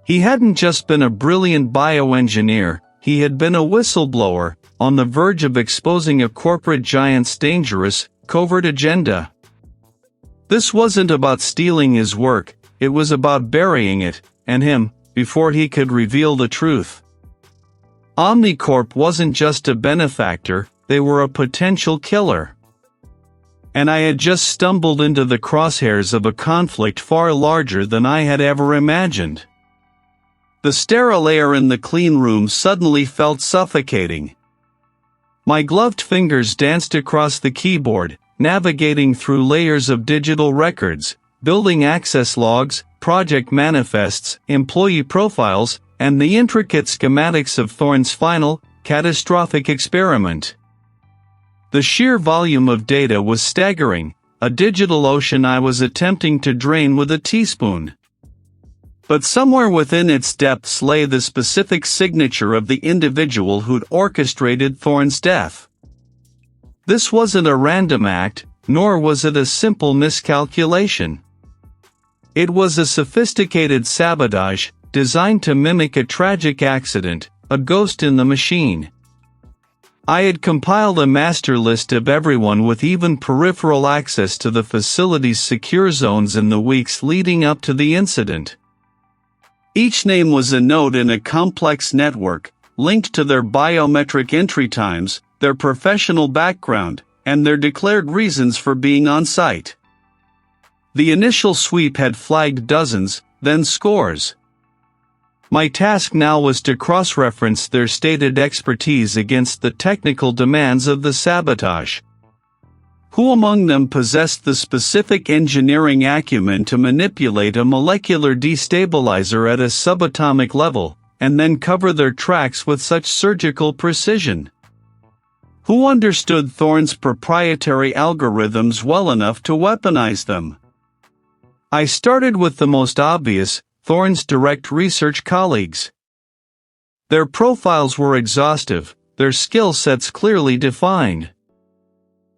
He hadn't just been a brilliant bioengineer, he had been a whistleblower, on the verge of exposing a corporate giant's dangerous, covert agenda. This wasn't about stealing his work, it was about burying it, and him, before he could reveal the truth. Omnicorp wasn't just a benefactor, they were a potential killer. And I had just stumbled into the crosshairs of a conflict far larger than I had ever imagined. The sterile air in the clean room suddenly felt suffocating. My gloved fingers danced across the keyboard, navigating through layers of digital records, building access logs, project manifests, employee profiles, and the intricate schematics of Thorne's final, catastrophic experiment. The sheer volume of data was staggering, a digital ocean I was attempting to drain with a teaspoon. But somewhere within its depths lay the specific signature of the individual who'd orchestrated Thorne's death. This wasn't a random act, nor was it a simple miscalculation. It was a sophisticated sabotage, designed to mimic a tragic accident, a ghost in the machine. I had compiled a master list of everyone with even peripheral access to the facility's secure zones in the weeks leading up to the incident. Each name was a node in a complex network, linked to their biometric entry times, their professional background, and their declared reasons for being on site. The initial sweep had flagged dozens, then scores. My task now was to cross-reference their stated expertise against the technical demands of the sabotage. Who among them possessed the specific engineering acumen to manipulate a molecular destabilizer at a subatomic level, and then cover their tracks with such surgical precision? Who understood Thorne's proprietary algorithms well enough to weaponize them? I started with the most obvious, Thorne's direct research colleagues. Their profiles were exhaustive, their skill sets clearly defined.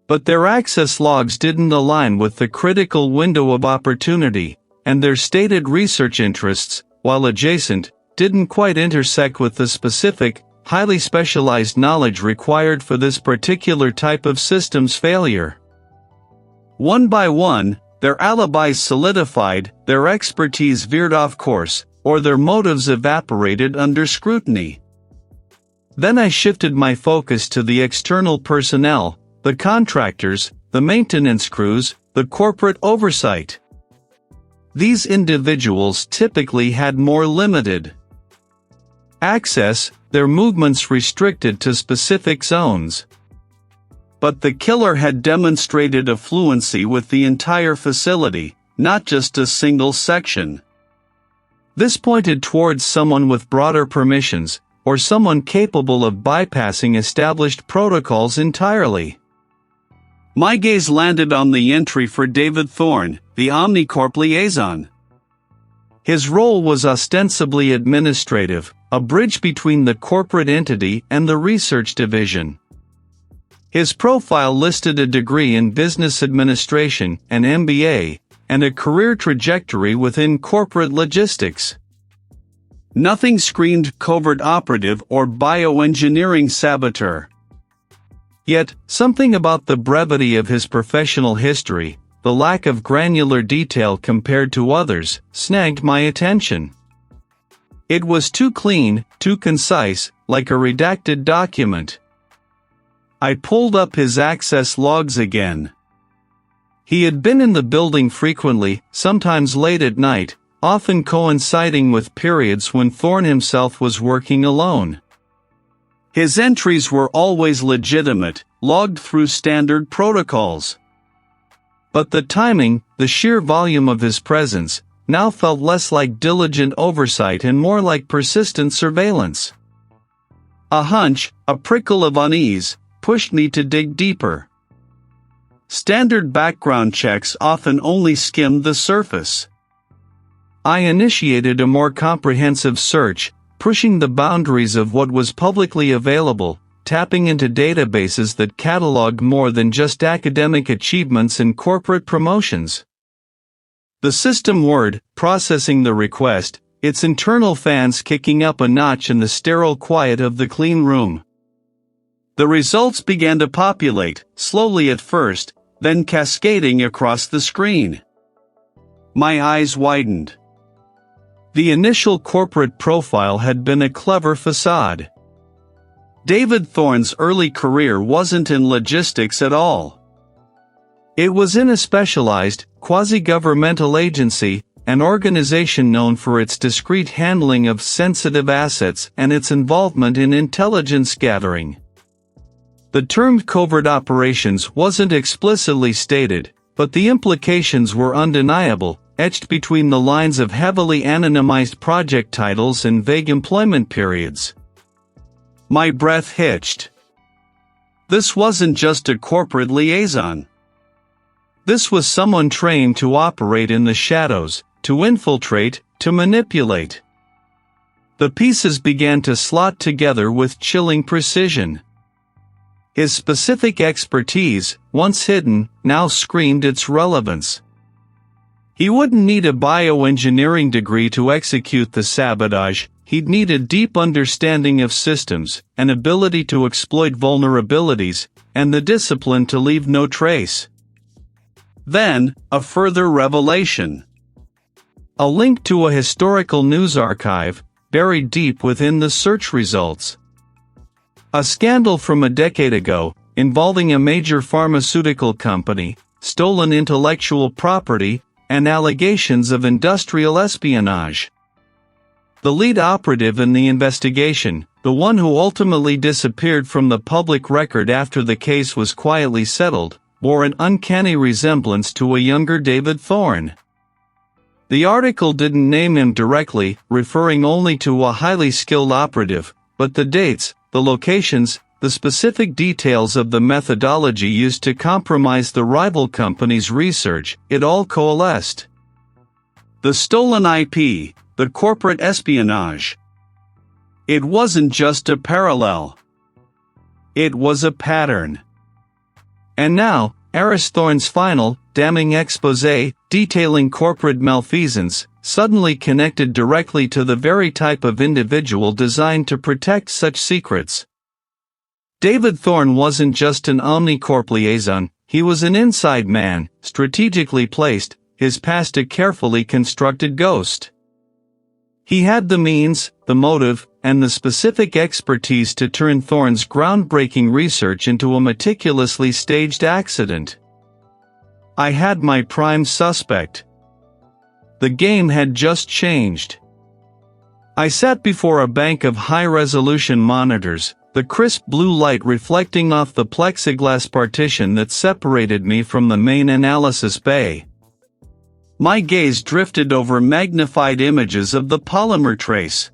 But their access logs didn't align with the critical window of opportunity, and their stated research interests, while adjacent, didn't quite intersect with the specific, highly specialized knowledge required for this particular type of systems failure. One by one, their alibis solidified, their expertise veered off course, or their motives evaporated under scrutiny. Then I shifted my focus to the external personnel, the contractors, the maintenance crews, the corporate oversight. These individuals typically had more limited access, their movements restricted to specific zones. But the killer had demonstrated a fluency with the entire facility, not just a single section. This pointed towards someone with broader permissions, or someone capable of bypassing established protocols entirely. My gaze landed on the entry for David Thorne, the Omnicorp liaison. His role was ostensibly administrative, a bridge between the corporate entity and the research division. His profile listed a degree in business administration, an MBA, and a career trajectory within corporate logistics. Nothing screamed covert operative or bioengineering saboteur. Yet, something about the brevity of his professional history, the lack of granular detail compared to others, snagged my attention. It was too clean, too concise, like a redacted document. I pulled up his access logs again. He had been in the building frequently, sometimes late at night, often coinciding with periods when Thorne himself was working alone. His entries were always legitimate, logged through standard protocols. But the timing, the sheer volume of his presence, now felt less like diligent oversight and more like persistent surveillance. A hunch, a prickle of unease, pushed me to dig deeper. Standard background checks often only skimmed the surface. I initiated a more comprehensive search, pushing the boundaries of what was publicly available, tapping into databases that cataloged more than just academic achievements and corporate promotions. The system whirred, processing the request, its internal fans kicking up a notch in the sterile quiet of the clean room. The results began to populate, slowly at first, then cascading across the screen. My eyes widened. The initial corporate profile had been a clever facade. David Thorne's early career wasn't in logistics at all. It was in a specialized, quasi-governmental agency, an organization known for its discreet handling of sensitive assets and its involvement in intelligence gathering. The term covert operations wasn't explicitly stated, but the implications were undeniable, etched between the lines of heavily anonymized project titles and vague employment periods. My breath hitched. This wasn't just a corporate liaison. This was someone trained to operate in the shadows, to infiltrate, to manipulate. The pieces began to slot together with chilling precision. His specific expertise, once hidden, now screamed its relevance. He wouldn't need a bioengineering degree to execute the sabotage, he'd need a deep understanding of systems, an ability to exploit vulnerabilities, and the discipline to leave no trace. Then, a further revelation. A link to a historical news archive, buried deep within the search results. A scandal from a decade ago, involving a major pharmaceutical company, stolen intellectual property, and allegations of industrial espionage. The lead operative in the investigation, the one who ultimately disappeared from the public record after the case was quietly settled, bore an uncanny resemblance to a younger David Thorne. The article didn't name him directly, referring only to a highly skilled operative, but the dates, the locations, the specific details of the methodology used to compromise the rival company's research, it all coalesced. The stolen IP, the corporate espionage. It wasn't just a parallel. It was a pattern. And now, Aris Thorne's final, damning exposé, detailing corporate malfeasance, suddenly connected directly to the very type of individual designed to protect such secrets. David Thorne wasn't just an Omnicorp liaison, he was an inside man, strategically placed, his past a carefully constructed ghost. He had the means, the motive, and the specific expertise to turn Thorne's groundbreaking research into a meticulously staged accident. I had my prime suspect. The game had just changed. I sat before a bank of high-resolution monitors, the crisp blue light reflecting off the plexiglass partition that separated me from the main analysis bay. My gaze drifted over magnified images of the polymer trace.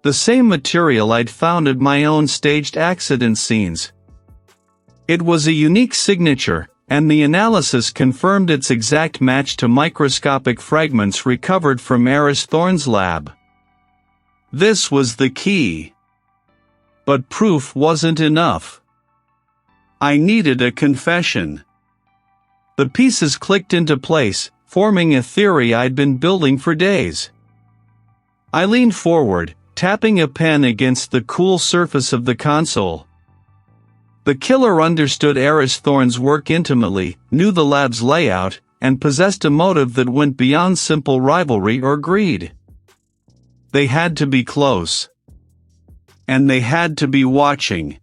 The same material I'd found at my own staged accident scenes. It was a unique signature, and the analysis confirmed its exact match to microscopic fragments recovered from Aris Thorne's lab. This was the key. But proof wasn't enough. I needed a confession. The pieces clicked into place, forming a theory I'd been building for days. I leaned forward, tapping a pen against the cool surface of the console. The killer understood Aris Thorne's work intimately, knew the lab's layout, and possessed a motive that went beyond simple rivalry or greed. They had to be close. And they had to be watching.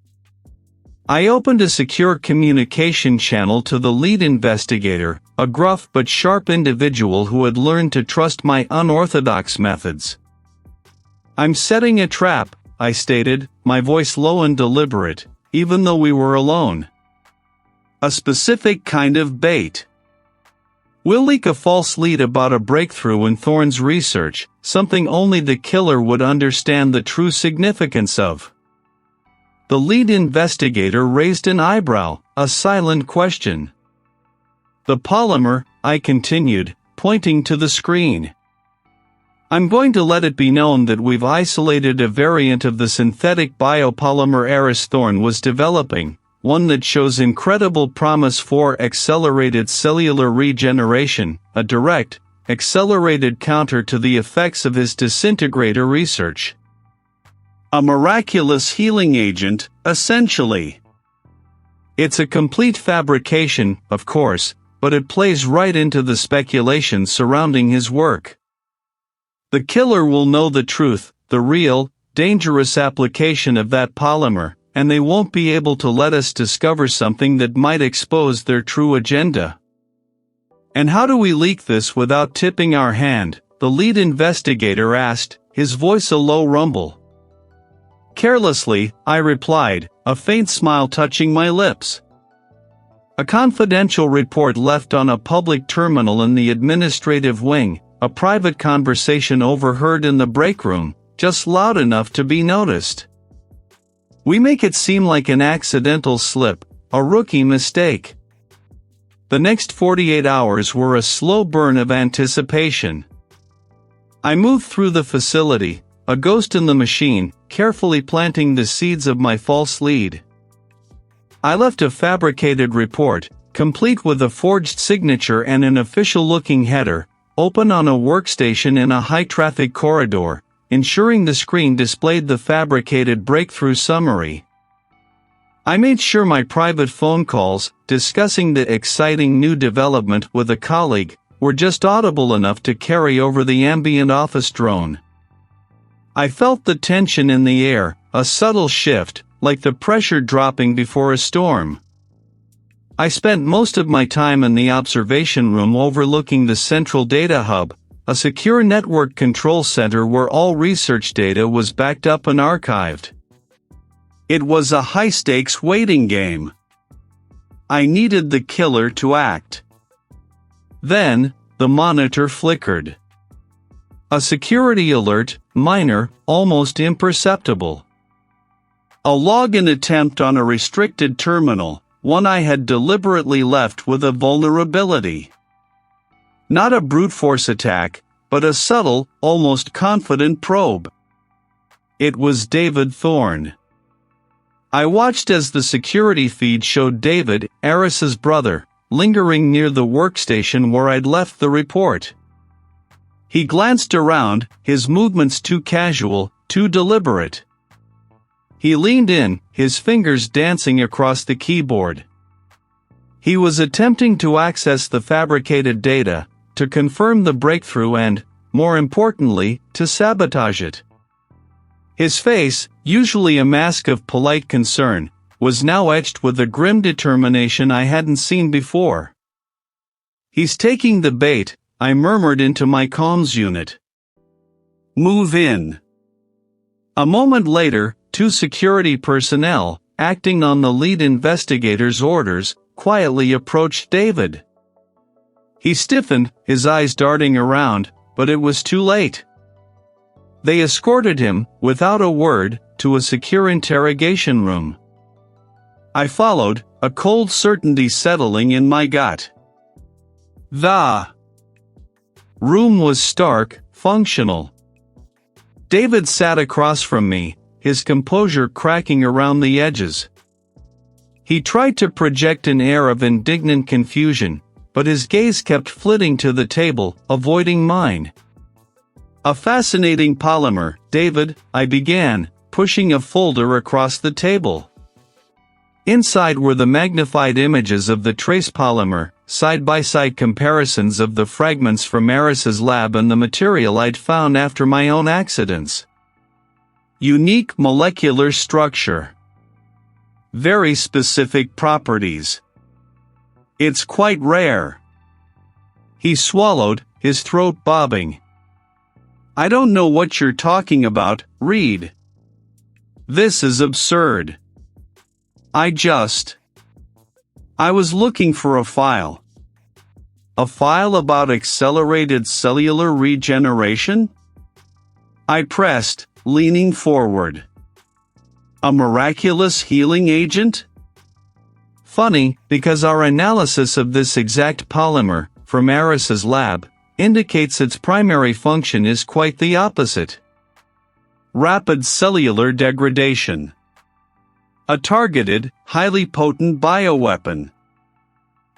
I opened a secure communication channel to the lead investigator, a gruff but sharp individual who had learned to trust my unorthodox methods. "I'm setting a trap," I stated, my voice low and deliberate, even though we were alone. "A specific kind of bait. We'll leak a false lead about a breakthrough in Thorne's research, something only the killer would understand the true significance of." The lead investigator raised an eyebrow, a silent question. "The polymer," I continued, pointing to the screen. "I'm going to let it be known that we've isolated a variant of the synthetic biopolymer Aris Thorne was developing, one that shows incredible promise for accelerated cellular regeneration, a direct, accelerated counter to the effects of his disintegrator research. A miraculous healing agent, essentially. It's a complete fabrication, of course, but it plays right into the speculation surrounding his work. The killer will know the truth, the real, dangerous application of that polymer, and they won't be able to let us discover something that might expose their true agenda. And how do we leak this without tipping our hand?" the lead investigator asked, his voice a low rumble. "Carelessly," I replied, a faint smile touching my lips. "A confidential report left on a public terminal in the administrative wing, a private conversation overheard in the break room, just loud enough to be noticed. We make it seem like an accidental slip, a rookie mistake." The next 48 hours were a slow burn of anticipation. I moved through the facility, a ghost in the machine, carefully planting the seeds of my false lead. I left a fabricated report, complete with a forged signature and an official-looking header, open on a workstation in a high-traffic corridor, ensuring the screen displayed the fabricated breakthrough summary. I made sure my private phone calls, discussing the exciting new development with a colleague, were just audible enough to carry over the ambient office drone. I felt the tension in the air, a subtle shift, like the pressure dropping before a storm. I spent most of my time in the observation room overlooking the central data hub, a secure network control center where all research data was backed up and archived. It was a high-stakes waiting game. I needed the killer to act. Then, the monitor flickered. A security alert, minor, almost imperceptible. A login attempt on a restricted terminal, one I had deliberately left with a vulnerability. Not a brute force attack, but a subtle, almost confident probe. It was David Thorne. I watched as the security feed showed David, Aris's brother, lingering near the workstation where I'd left the report. He glanced around, his movements too casual, too deliberate. He leaned in, his fingers dancing across the keyboard. He was attempting to access the fabricated data, to confirm the breakthrough and, more importantly, to sabotage it. His face, usually a mask of polite concern, was now etched with a grim determination I hadn't seen before. "He's taking the bait," I murmured into my comms unit. "Move in." A moment later, 2 security personnel, acting on the lead investigator's orders, quietly approached David. He stiffened, his eyes darting around, but it was too late. They escorted him, without a word, to a secure interrogation room. I followed, a cold certainty settling in my gut. The room was stark, functional. David sat across from me, his composure cracking around the edges. He tried to project an air of indignant confusion, but his gaze kept flitting to the table, avoiding mine. "A fascinating polymer, David," I began, pushing a folder across the table. Inside were the magnified images of the trace polymer, side-by-side comparisons of the fragments from Aris's lab and the material I'd found after my own accidents. Unique molecular structure. very specific properties. It's quite rare." He swallowed, his throat bobbing. "I don't know what you're talking about, Reed. This is absurd. I was looking for a file. A file about accelerated cellular regeneration?" I pressed, leaning forward. "A miraculous healing agent?" Funny, because our analysis of this exact polymer, from Aris's lab, indicates its primary function is quite the opposite. Rapid cellular degradation. A targeted, highly potent bioweapon.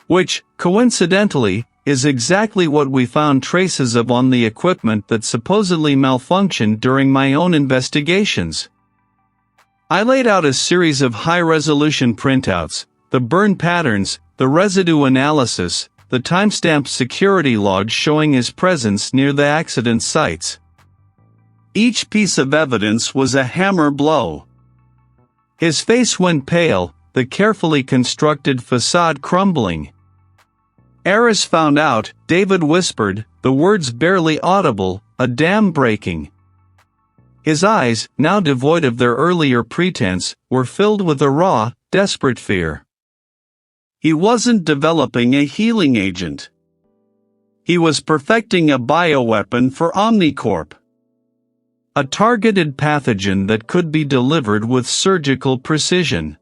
Which, coincidentally, is exactly what we found traces of on the equipment that supposedly malfunctioned during my own investigations. I laid out a series of high-resolution printouts, the burn patterns, the residue analysis, the timestamped security log showing his presence near the accident sites. Each piece of evidence was a hammer blow. His face went pale, the carefully constructed facade crumbling. "Aris found out," David whispered, the words barely audible, "a dam breaking." His eyes, now devoid of their earlier pretense, were filled with a raw, desperate fear. He wasn't developing a healing agent. He was perfecting a bioweapon for Omnicorp. A targeted pathogen that could be delivered with surgical precision.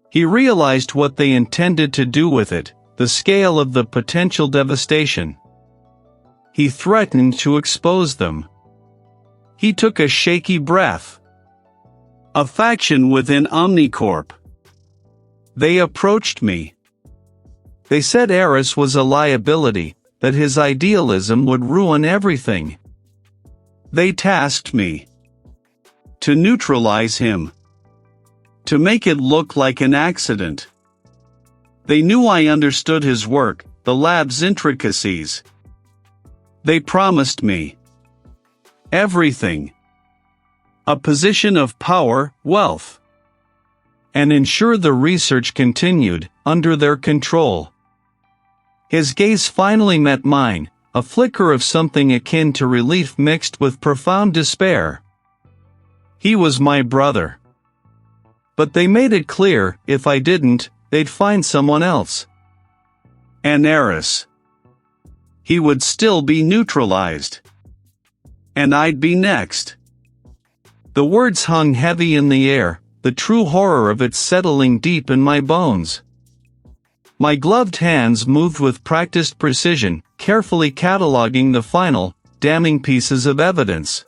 He realized what they intended to do with it, the scale of the potential devastation. He threatened to expose them. He took a shaky breath. A faction within Omnicorp. They approached me. They said Aris was a liability, that his idealism would ruin everything. They tasked me to neutralize him, to make it look like an accident. They knew I understood his work, the lab's intricacies. They promised me everything. A position of power, wealth. And ensure the research continued, under their control. His gaze finally met mine, a flicker of something akin to relief mixed with profound despair. He was my brother. But they made it clear, if I didn't, they'd find someone else. And Aris. He would still be neutralized. And I'd be next. The words hung heavy in the air, the true horror of it settling deep in my bones. My gloved hands moved with practiced precision, carefully cataloging the final, damning pieces of evidence.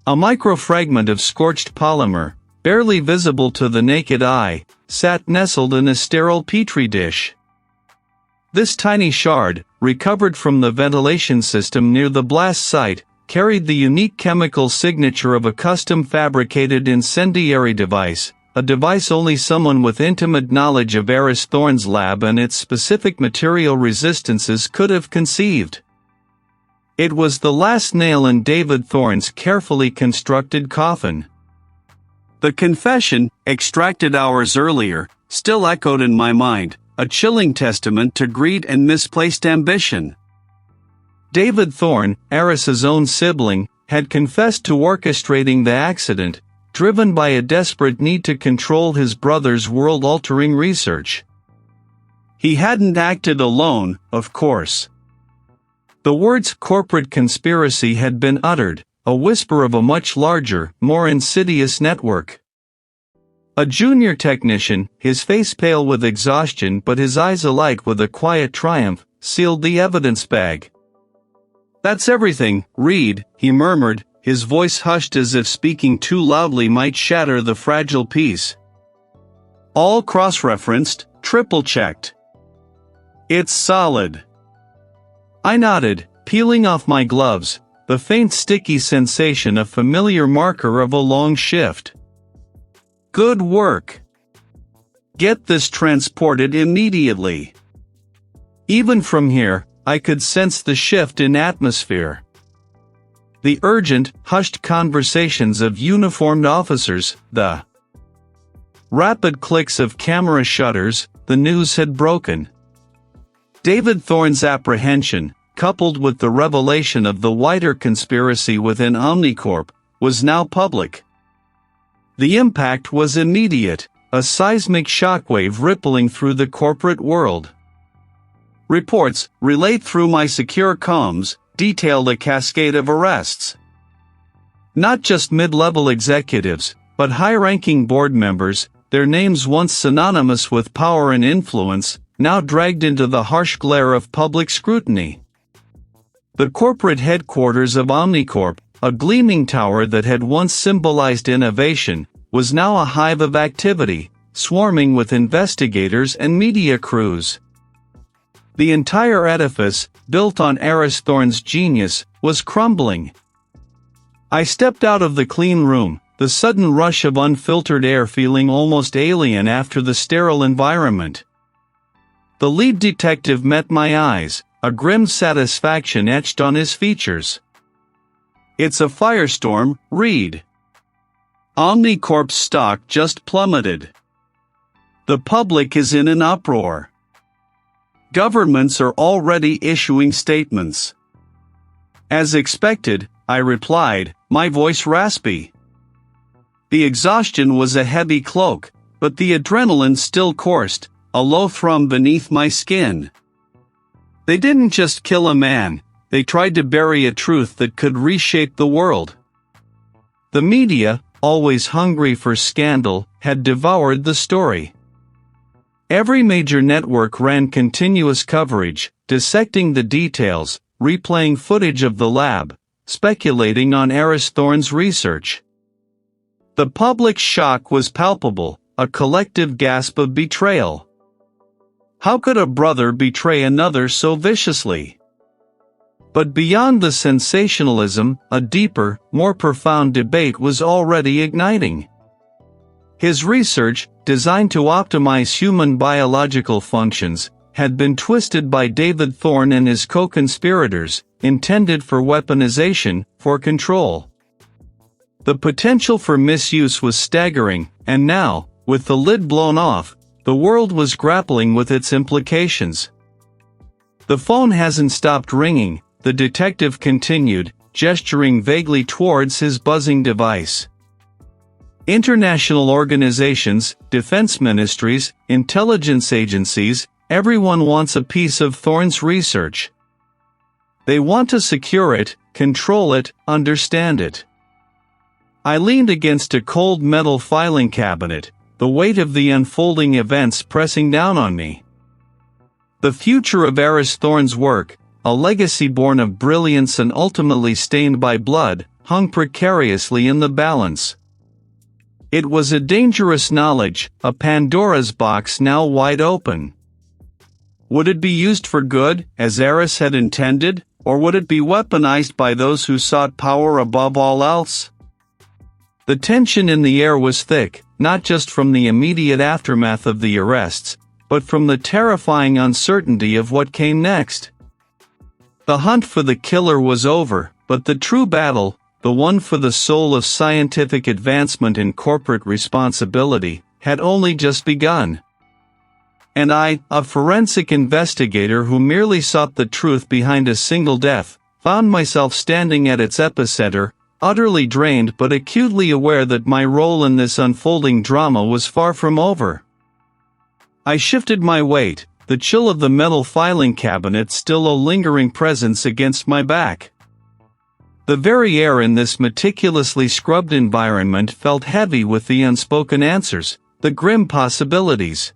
A microfragment of scorched polymer, barely visible to the naked eye, sat nestled in a sterile petri dish. This tiny shard, recovered from the ventilation system near the blast site, carried the unique chemical signature of a custom-fabricated incendiary device, a device only someone with intimate knowledge of Aris Thorne's lab and its specific material resistances could have conceived. It was the last nail in David Thorne's carefully constructed coffin. The confession, extracted hours earlier, still echoed in my mind, a chilling testament to greed and misplaced ambition. David Thorne, Aris's own sibling, had confessed to orchestrating the accident, driven by a desperate need to control his brother's world-altering research. He hadn't acted alone, of course. The words corporate conspiracy had been uttered, a whisper of a much larger, more insidious network. A junior technician, his face pale with exhaustion but his eyes alight with a quiet triumph, sealed the evidence bag. "That's everything, Reed," he murmured, his voice hushed as if speaking too loudly might shatter the fragile peace. "All cross-referenced, triple-checked. It's solid." I nodded, peeling off my gloves, the faint sticky sensation a familiar marker of a long shift. "Good work. Get this transported immediately." Even from here, I could sense the shift in atmosphere. The urgent, hushed conversations of uniformed officers, the rapid clicks of camera shutters, the news had broken. David Thorne's apprehension, coupled with the revelation of the wider conspiracy within Omnicorp, was now public. The impact was immediate, a seismic shockwave rippling through the corporate world. Reports, relayed through my secure comms, detailed a cascade of arrests. Not just mid-level executives, but high-ranking board members, their names once synonymous with power and influence, now dragged into the harsh glare of public scrutiny. The corporate headquarters of Omnicorp, a gleaming tower that had once symbolized innovation, was now a hive of activity, swarming with investigators and media crews. The entire edifice, built on Aris Thorne's genius, was crumbling. I stepped out of the clean room, the sudden rush of unfiltered air feeling almost alien after the sterile environment. The lead detective met my eyes, a grim satisfaction etched on his features. "It's a firestorm, Reed. Omnicorp's stock just plummeted. The public is in an uproar. Governments are already issuing statements." "As expected," I replied, my voice raspy. The exhaustion was a heavy cloak, but the adrenaline still coursed, a low thrum beneath my skin. They didn't just kill a man, they tried to bury a truth that could reshape the world. The media, always hungry for scandal, had devoured the story. Every major network ran continuous coverage, dissecting the details, replaying footage of the lab, speculating on Aris Thorne's research. The public's shock was palpable, a collective gasp of betrayal. How could a brother betray another so viciously? But beyond the sensationalism, a deeper, more profound debate was already igniting. His research, designed to optimize human biological functions, had been twisted by David Thorne and his co-conspirators, intended for weaponization, for control. The potential for misuse was staggering, and now, with the lid blown off, the world was grappling with its implications. "The phone hasn't stopped ringing," the detective continued, gesturing vaguely towards his buzzing device. "International organizations, defense ministries, intelligence agencies, everyone wants a piece of Thorne's research. They want to secure it, control it, understand it." I leaned against a cold metal filing cabinet, the weight of the unfolding events pressing down on me. The future of Aris Thorne's work, a legacy born of brilliance and ultimately stained by blood, hung precariously in the balance. It was a dangerous knowledge, a Pandora's box now wide open. Would it be used for good, as Aris had intended, or would it be weaponized by those who sought power above all else? The tension in the air was thick, not just from the immediate aftermath of the arrests, but from the terrifying uncertainty of what came next. The hunt for the killer was over, but the true battle, the one for the soul of scientific advancement and corporate responsibility, had only just begun. And I, a forensic investigator who merely sought the truth behind a single death, found myself standing at its epicenter, utterly drained but acutely aware that my role in this unfolding drama was far from over. I shifted my weight, the chill of the metal filing cabinet still a lingering presence against my back. The very air in this meticulously scrubbed environment felt heavy with the unspoken answers, the grim possibilities.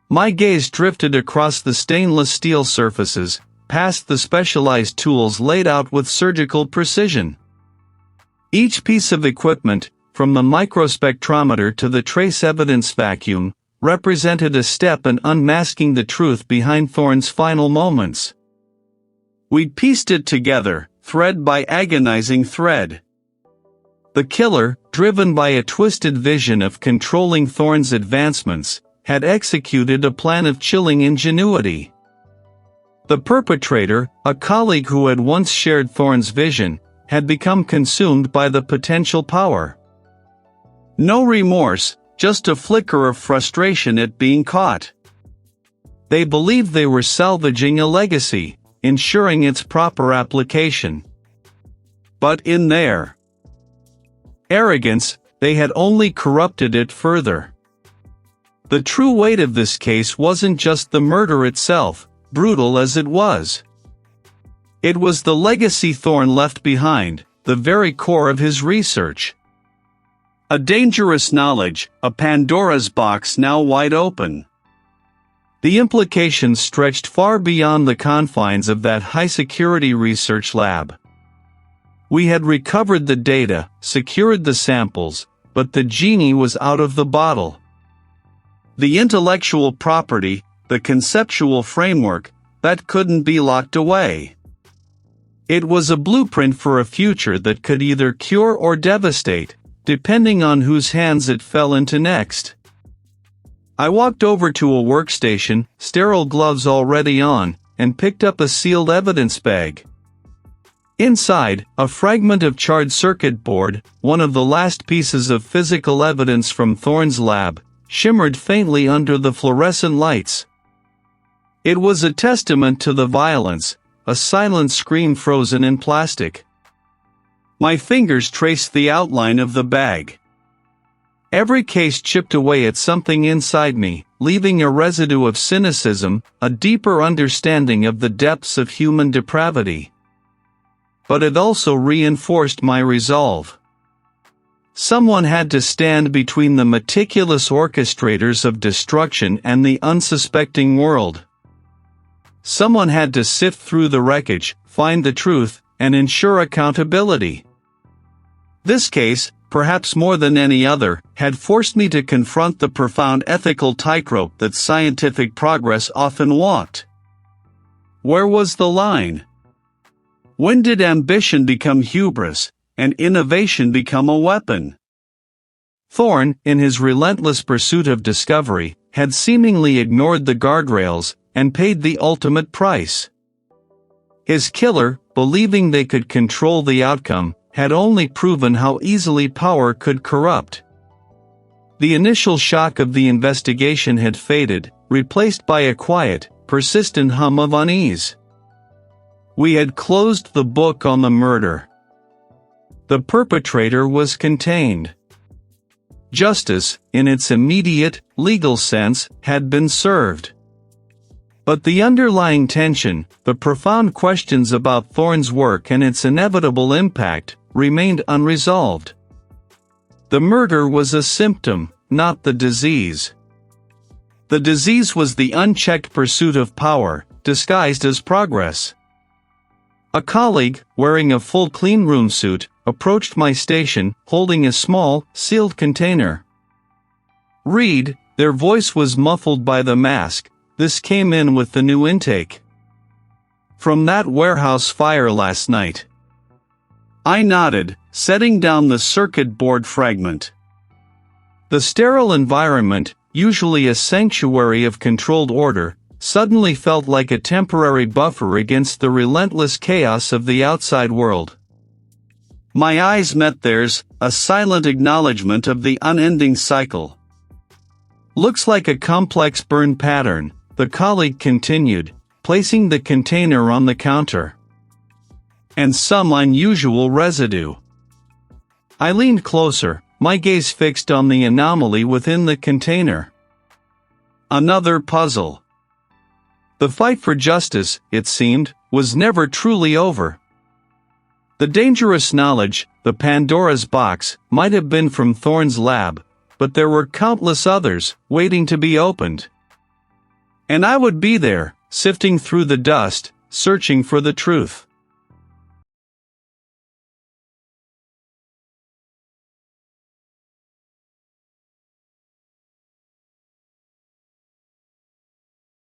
My gaze drifted across the stainless steel surfaces, past the specialized tools laid out with surgical precision. Each piece of equipment, from the microspectrometer to the trace evidence vacuum, represented a step in unmasking the truth behind Thorne's final moments. We'd pieced it together, thread by agonizing thread. The killer, driven by a twisted vision of controlling Thorne's advancements, had executed a plan of chilling ingenuity. The perpetrator, a colleague who had once shared Thorne's vision, had become consumed by the potential power. No remorse, just a flicker of frustration at being caught. They believed they were salvaging a legacy, ensuring its proper application. But in their arrogance, they had only corrupted it further. The true weight of this case wasn't just the murder itself, brutal as it was. It was the legacy Thorne left behind, the very core of his research. A dangerous knowledge, a Pandora's box now wide open. The implications stretched far beyond the confines of that high-security research lab. We had recovered the data, secured the samples, but the genie was out of the bottle. The intellectual property, the conceptual framework, that couldn't be locked away. It was a blueprint for a future that could either cure or devastate, depending on whose hands it fell into next. I walked over to a workstation, sterile gloves already on, and picked up a sealed evidence bag. Inside, a fragment of charred circuit board, one of the last pieces of physical evidence from Thorne's lab, shimmered faintly under the fluorescent lights. It was a testament to the violence, a silent scream frozen in plastic. My fingers traced the outline of the bag. Every case chipped away at something inside me, leaving a residue of cynicism, a deeper understanding of the depths of human depravity. But it also reinforced my resolve. Someone had to stand between the meticulous orchestrators of destruction and the unsuspecting world. Someone had to sift through the wreckage, find the truth, and ensure accountability. This case, perhaps more than any other, had forced me to confront the profound ethical tightrope that scientific progress often walked. Where was the line? When did ambition become hubris, and innovation become a weapon? Thorne, in his relentless pursuit of discovery, had seemingly ignored the guardrails, and paid the ultimate price. His killer, believing they could control the outcome, had only proven how easily power could corrupt. The initial shock of the investigation had faded, replaced by a quiet, persistent hum of unease. We had closed the book on the murder. The perpetrator was contained. Justice, in its immediate, legal sense, had been served. But the underlying tension, the profound questions about Thorne's work and its inevitable impact, remained unresolved. The murder was a symptom, not the disease. The disease was the unchecked pursuit of power, disguised as progress. A colleague, wearing a full clean room suit, approached my station, holding a small, sealed container. "Read," their voice was muffled by the mask. "This came in with the new intake. From that warehouse fire last night." I nodded, setting down the circuit board fragment. The sterile environment, usually a sanctuary of controlled order, suddenly felt like a temporary buffer against the relentless chaos of the outside world. My eyes met theirs, a silent acknowledgement of the unending cycle. "Looks like a complex burn pattern," the colleague continued, placing the container on the counter. "And some unusual residue." I leaned closer, my gaze fixed on the anomaly within the container. Another puzzle. The fight for justice, it seemed, was never truly over. The dangerous knowledge, the Pandora's box, might have been from Thorne's lab, but there were countless others, waiting to be opened. And I would be there, sifting through the dust, searching for the truth.